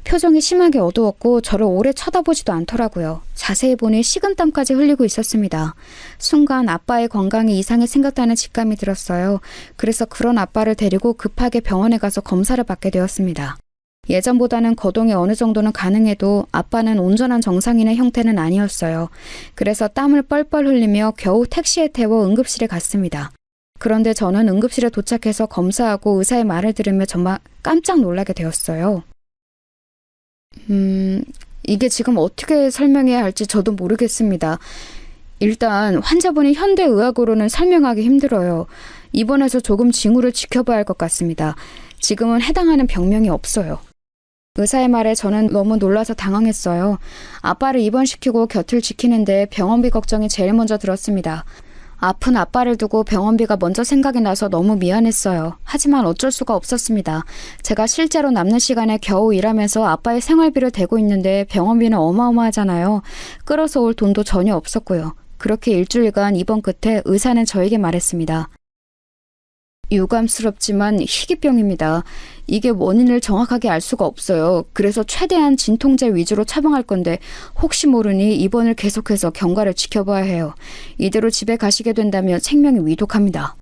표정이 심하게 어두웠고 저를 오래 쳐다보지도 않더라고요. 자세히 보니 식은땀까지 흘리고 있었습니다. 순간 아빠의 건강에 이상이 생겼다는 직감이 들었어요. 그래서 그런 아빠를 데리고 급하게 병원에 가서 검사를 받게 되었습니다. 예전보다는 거동이 어느 정도는 가능해도 아빠는 온전한 정상인의 형태는 아니었어요. 그래서 땀을 뻘뻘 흘리며 겨우 택시에 태워 응급실에 갔습니다. 그런데 저는 응급실에 도착해서 검사하고 의사의 말을 들으며 정말 깜짝 놀라게 되었어요. 이게 지금 어떻게 설명해야 할지 저도 모르겠습니다. 일단 환자분이 현대의학으로는 설명하기 힘들어요. 입원해서 조금 징후를 지켜봐야 할 것 같습니다. 지금은 해당하는 병명이 없어요. 의사의 말에 저는 너무 놀라서 당황했어요. 아빠를 입원시키고 곁을 지키는데 병원비 걱정이 제일 먼저 들었습니다. 아픈 아빠를 두고 병원비가 먼저 생각이 나서 너무 미안했어요. 하지만 어쩔 수가 없었습니다. 제가 실제로 남는 시간에 겨우 일하면서 아빠의 생활비를 대고 있는데 병원비는 어마어마하잖아요. 끌어서 올 돈도 전혀 없었고요. 그렇게 일주일간 입원 끝에 의사는 저에게 말했습니다. 유감스럽지만 희귀병입니다. 이게 원인을 정확하게 알 수가 없어요. 그래서 최대한 진통제 위주로 처방할 건데 혹시 모르니 입원을 계속해서 경과를 지켜봐야 해요. 이대로 집에 가시게 된다면 생명이 위독합니다.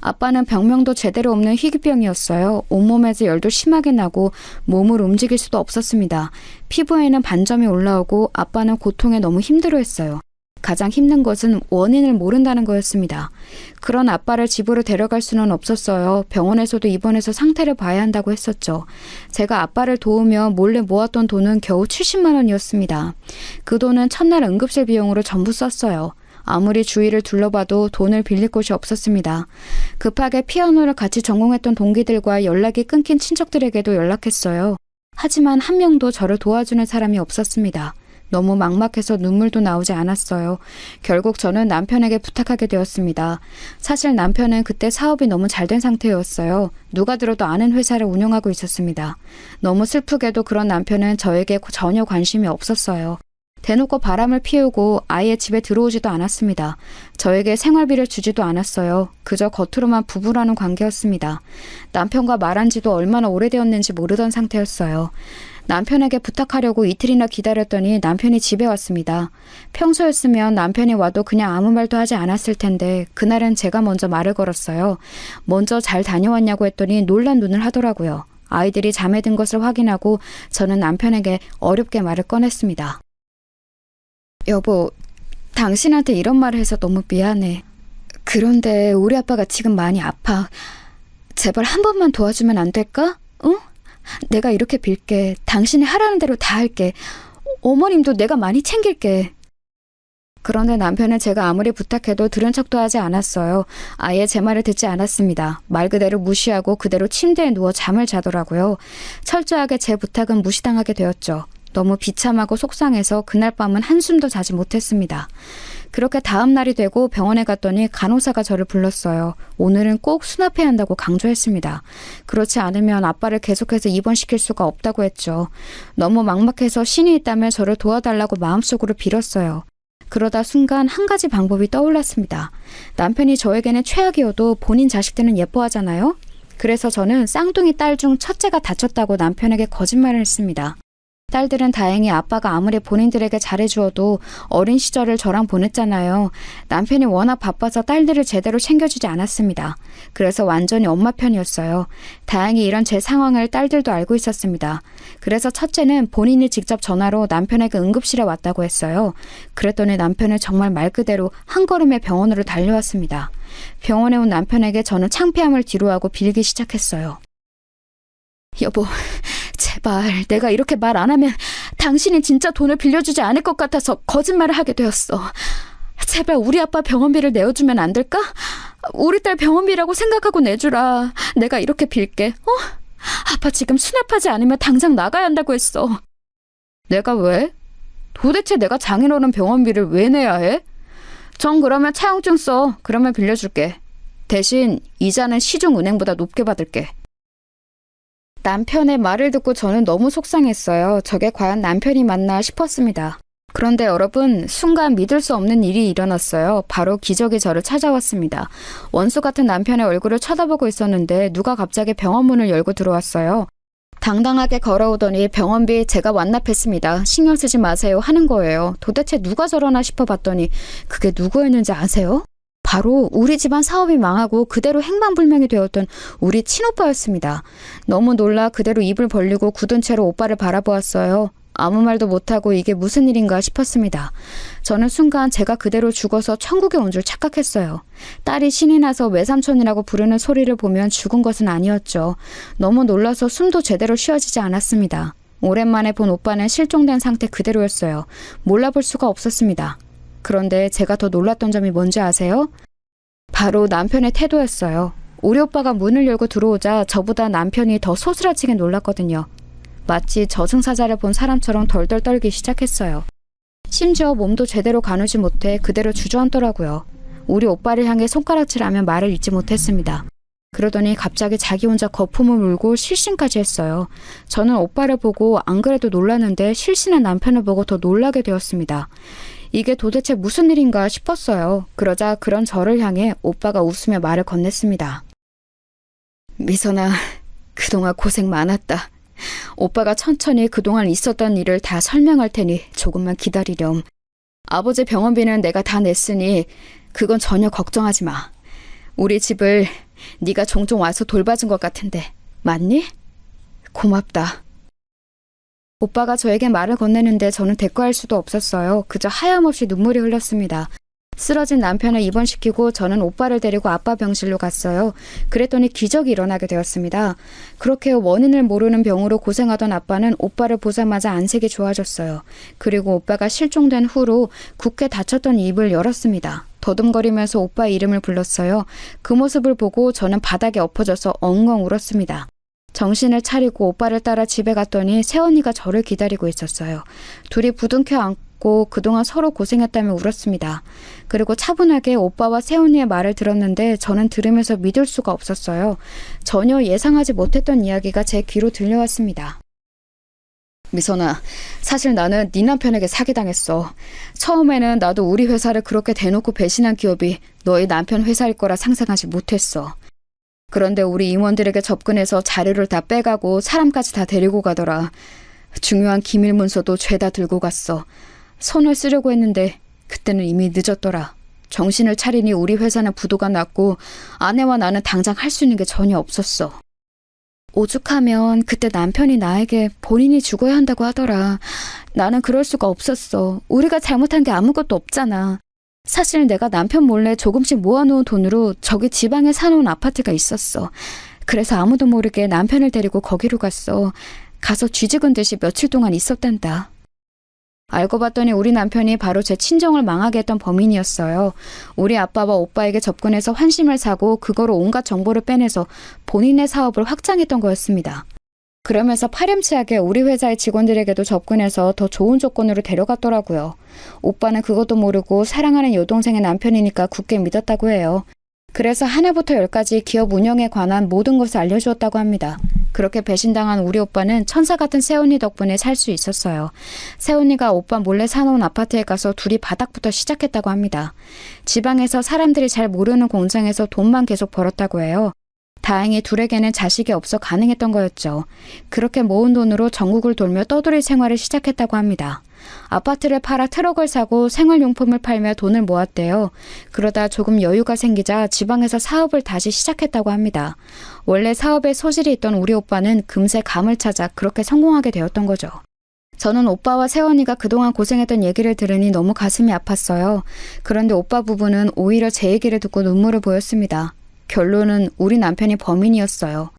아빠는 병명도 제대로 없는 희귀병이었어요. 온몸에서 열도 심하게 나고 몸을 움직일 수도 없었습니다. 피부에는 반점이 올라오고 아빠는 고통에 너무 힘들어했어요. 가장 힘든 것은 원인을 모른다는 거였습니다. 그런 아빠를 집으로 데려갈 수는 없었어요. 병원에서도 입원해서 상태를 봐야 한다고 했었죠. 제가 아빠를 도우며 몰래 모았던 돈은 겨우 70만 원이었습니다. 그 돈은 첫날 응급실 비용으로 전부 썼어요. 아무리 주위를 둘러봐도 돈을 빌릴 곳이 없었습니다. 급하게 피아노를 같이 전공했던 동기들과 연락이 끊긴 친척들에게도 연락했어요. 하지만 한 명도 저를 도와주는 사람이 없었습니다. 너무 막막해서 눈물도 나오지 않았어요. 결국 저는 남편에게 부탁하게 되었습니다. 사실 남편은 그때 사업이 너무 잘 된 상태였어요. 누가 들어도 아는 회사를 운영하고 있었습니다. 너무 슬프게도 그런 남편은 저에게 전혀 관심이 없었어요. 대놓고 바람을 피우고 아예 집에 들어오지도 않았습니다. 저에게 생활비를 주지도 않았어요. 그저 겉으로만 부부라는 관계였습니다. 남편과 말한 지도 얼마나 오래되었는지 모르던 상태였어요. 남편에게 부탁하려고 이틀이나 기다렸더니 남편이 집에 왔습니다. 평소였으면 남편이 와도 그냥 아무 말도 하지 않았을 텐데 그날은 제가 먼저 말을 걸었어요. 먼저 잘 다녀왔냐고 했더니 놀란 눈을 하더라고요. 아이들이 잠에 든 것을 확인하고 저는 남편에게 어렵게 말을 꺼냈습니다. 여보, 당신한테 이런 말을 해서 너무 미안해. 그런데 우리 아빠가 지금 많이 아파. 제발 한 번만 도와주면 안 될까? 응? 내가 이렇게 빌게. 당신이 하라는 대로 다 할게. 어머님도 내가 많이 챙길게. 그런데 남편은 제가 아무리 부탁해도 들은 척도 하지 않았어요. 아예 제 말을 듣지 않았습니다. 말 그대로 무시하고 그대로 침대에 누워 잠을 자더라고요. 철저하게 제 부탁은 무시당하게 되었죠. 너무 비참하고 속상해서 그날 밤은 한숨도 자지 못했습니다. 그렇게 다음 날이 되고 병원에 갔더니 간호사가 저를 불렀어요. 오늘은 꼭 수납해야 한다고 강조했습니다. 그렇지 않으면 아빠를 계속해서 입원시킬 수가 없다고 했죠. 너무 막막해서 신이 있다면 저를 도와달라고 마음속으로 빌었어요. 그러다 순간 한 가지 방법이 떠올랐습니다. 남편이 저에게는 최악이어도 본인 자식들은 예뻐하잖아요. 그래서 저는 쌍둥이 딸 중 첫째가 다쳤다고 남편에게 거짓말을 했습니다. 딸들은 다행히 아빠가 아무리 본인들에게 잘해주어도 어린 시절을 저랑 보냈잖아요. 남편이 워낙 바빠서 딸들을 제대로 챙겨주지 않았습니다. 그래서 완전히 엄마 편이었어요. 다행히 이런 제 상황을 딸들도 알고 있었습니다. 그래서 첫째는 본인이 직접 전화로 남편에게 응급실에 왔다고 했어요. 그랬더니 남편은 정말 말 그대로 한 걸음에 병원으로 달려왔습니다. 병원에 온 남편에게 저는 창피함을 뒤로하고 빌기 시작했어요. 여보, 제발 내가 이렇게 말 안 하면 당신이 진짜 돈을 빌려주지 않을 것 같아서 거짓말을 하게 되었어. 제발 우리 아빠 병원비를 내어주면 안 될까? 우리 딸 병원비라고 생각하고 내주라. 내가 이렇게 빌게. 아빠 지금 수납하지 않으면 당장 나가야 한다고 했어. 내가 왜? 도대체 내가 장인어른 병원비를 왜 내야 해? 전 그러면 차용증 써. 그러면 빌려줄게. 대신 이자는 시중은행보다 높게 받을게. 남편의 말을 듣고 저는 너무 속상했어요. 저게 과연 남편이 맞나 싶었습니다. 그런데 여러분, 순간 믿을 수 없는 일이 일어났어요. 바로 기적이 저를 찾아왔습니다. 원수 같은 남편의 얼굴을 쳐다보고 있었는데 누가 갑자기 병원 문을 열고 들어왔어요. 당당하게 걸어오더니 병원비 제가 완납했습니다. 신경 쓰지 마세요 하는 거예요. 도대체 누가 저러나 싶어 봤더니 그게 누구였는지 아세요? 바로 우리 집안 사업이 망하고 그대로 행방불명이 되었던 우리 친오빠였습니다. 너무 놀라 그대로 입을 벌리고 굳은 채로 오빠를 바라보았어요. 아무 말도 못하고 이게 무슨 일인가 싶었습니다. 저는 순간 제가 그대로 죽어서 천국에 온 줄 착각했어요. 딸이 신이 나서 외삼촌이라고 부르는 소리를 보면 죽은 것은 아니었죠. 너무 놀라서 숨도 제대로 쉬어지지 않았습니다. 오랜만에 본 오빠는 실종된 상태 그대로였어요. 몰라볼 수가 없었습니다. 그런데 제가 더 놀랐던 점이 뭔지 아세요? 바로 남편의 태도였어요. 우리 오빠가 문을 열고 들어오자 저보다 남편이 더 소스라치게 놀랐거든요. 마치 저승사자를 본 사람처럼 덜덜 떨기 시작했어요. 심지어 몸도 제대로 가누지 못해 그대로 주저앉더라고요. 우리 오빠를 향해 손가락질하며 말을 잇지 못했습니다. 그러더니 갑자기 자기 혼자 거품을 물고 실신까지 했어요. 저는 오빠를 보고 안 그래도 놀랐는데 실신한 남편을 보고 더 놀라게 되었습니다. 이게 도대체 무슨 일인가 싶었어요. 그러자 그런 저를 향해 오빠가 웃으며 말을 건넸습니다. 미선아, 그동안 고생 많았다. 오빠가 천천히 그동안 있었던 일을 다 설명할 테니 조금만 기다리렴. 아버지 병원비는 내가 다 냈으니 그건 전혀 걱정하지 마. 우리 집을 네가 종종 와서 돌봐준 것 같은데 맞니? 고맙다. 오빠가 저에게 말을 건네는데 저는 대꾸할 수도 없었어요. 그저 하염없이 눈물이 흘렀습니다. 쓰러진 남편을 입원시키고 저는 오빠를 데리고 아빠 병실로 갔어요. 그랬더니 기적이 일어나게 되었습니다. 그렇게 원인을 모르는 병으로 고생하던 아빠는 오빠를 보자마자 안색이 좋아졌어요. 그리고 오빠가 실종된 후로 굳게 닫혔던 입을 열었습니다. 더듬거리면서 오빠 이름을 불렀어요. 그 모습을 보고 저는 바닥에 엎어져서 엉엉 울었습니다. 정신을 차리고 오빠를 따라 집에 갔더니 새언니가 저를 기다리고 있었어요. 둘이 부둥켜 안고 그동안 서로 고생했다며 울었습니다. 그리고 차분하게 오빠와 새언니의 말을 들었는데 저는 들으면서 믿을 수가 없었어요. 전혀 예상하지 못했던 이야기가 제 귀로 들려왔습니다. 미선아, 사실 나는 네 남편에게 사기당했어. 처음에는 나도 우리 회사를 그렇게 대놓고 배신한 기업이 너희 남편 회사일 거라 상상하지 못했어. 그런데 우리 임원들에게 접근해서 자료를 다 빼가고 사람까지 다 데리고 가더라. 중요한 기밀 문서도 죄다 들고 갔어. 손을 쓰려고 했는데 그때는 이미 늦었더라. 정신을 차리니 우리 회사는 부도가 났고 아내와 나는 당장 할 수 있는 게 전혀 없었어. 오죽하면 그때 남편이 나에게 본인이 죽어야 한다고 하더라. 나는 그럴 수가 없었어. 우리가 잘못한 게 아무것도 없잖아. 사실 내가 남편 몰래 조금씩 모아놓은 돈으로 저기 지방에 사놓은 아파트가 있었어. 그래서 아무도 모르게 남편을 데리고 거기로 갔어. 가서 쥐죽은 듯이 며칠 동안 있었단다. 알고 봤더니 우리 남편이 바로 제 친정을 망하게 했던 범인이었어요. 우리 아빠와 오빠에게 접근해서 환심을 사고 그거로 온갖 정보를 빼내서 본인의 사업을 확장했던 거였습니다. 그러면서 파렴치하게 우리 회사의 직원들에게도 접근해서 더 좋은 조건으로 데려갔더라고요. 오빠는 그것도 모르고 사랑하는 여동생의 남편이니까 굳게 믿었다고 해요. 그래서 하나부터 열까지 기업 운영에 관한 모든 것을 알려주었다고 합니다. 그렇게 배신당한 우리 오빠는 천사 같은 새언니 덕분에 살 수 있었어요. 새언니가 오빠 몰래 사놓은 아파트에 가서 둘이 바닥부터 시작했다고 합니다. 지방에서 사람들이 잘 모르는 공장에서 돈만 계속 벌었다고 해요. 다행히 둘에게는 자식이 없어 가능했던 거였죠. 그렇게 모은 돈으로 전국을 돌며 떠돌이 생활을 시작했다고 합니다. 아파트를 팔아 트럭을 사고 생활용품을 팔며 돈을 모았대요. 그러다 조금 여유가 생기자 지방에서 사업을 다시 시작했다고 합니다. 원래 사업에 소질이 있던 우리 오빠는 금세 감을 찾아 그렇게 성공하게 되었던 거죠. 저는 오빠와 새언니가 그동안 고생했던 얘기를 들으니 너무 가슴이 아팠어요. 그런데 오빠 부부는 오히려 제 얘기를 듣고 눈물을 보였습니다. 결론은 우리 남편이 범인이었어요.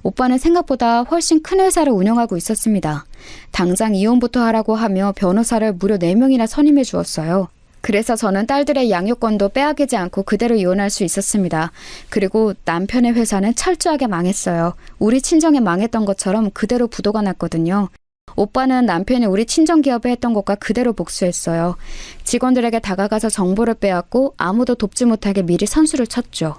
오빠는 생각보다 훨씬 큰 회사를 운영하고 있었습니다. 당장 이혼부터 하라고 하며 변호사를 무려 4명이나 선임해 주었어요. 그래서 저는 딸들의 양육권도 빼앗기지 않고 그대로 이혼할 수 있었습니다. 그리고 남편의 회사는 철저하게 망했어요. 우리 친정에 망했던 것처럼 그대로 부도가 났거든요. 오빠는 남편이 우리 친정기업에 했던 것과 그대로 복수했어요. 직원들에게 다가가서 정보를 빼앗고 아무도 돕지 못하게 미리 선수를 쳤죠.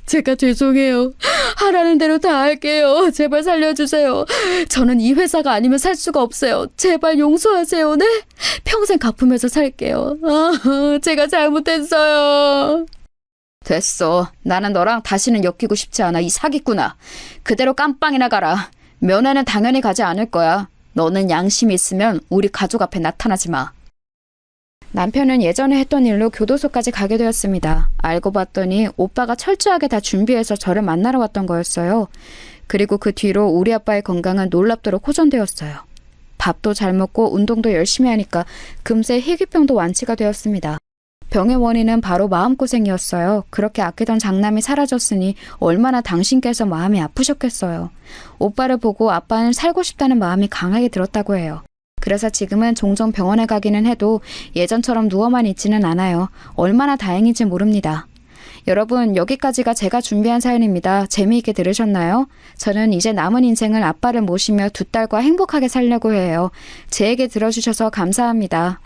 제가 죄송해요. 하라는 대로 다 할게요. 제발 살려주세요. 저는 이 회사가 아니면 살 수가 없어요. 제발 용서하세요. 네? 평생 갚으면서 살게요. 제가 잘못했어요. 됐어. 나는 너랑 다시는 엮이고 싶지 않아. 이 사기꾼아. 그대로 깜빵이나 가라. 면회는 당연히 가지 않을 거야. 너는 양심이 있으면 우리 가족 앞에 나타나지 마. 남편은 예전에 했던 일로 교도소까지 가게 되었습니다. 알고 봤더니 오빠가 철저하게 다 준비해서 저를 만나러 왔던 거였어요. 그리고 그 뒤로 우리 아빠의 건강은 놀랍도록 호전되었어요. 밥도 잘 먹고 운동도 열심히 하니까 금세 희귀병도 완치가 되었습니다. 병의 원인은 바로 마음고생이었어요. 그렇게 아끼던 장남이 사라졌으니 얼마나 당신께서 마음이 아프셨겠어요. 오빠를 보고 아빠는 살고 싶다는 마음이 강하게 들었다고 해요. 그래서 지금은 종종 병원에 가기는 해도 예전처럼 누워만 있지는 않아요. 얼마나 다행인지 모릅니다. 여러분, 여기까지가 제가 준비한 사연입니다. 재미있게 들으셨나요? 저는 이제 남은 인생을 아빠를 모시며 2딸과 행복하게 살려고 해요. 제 얘기 들어주셔서 감사합니다.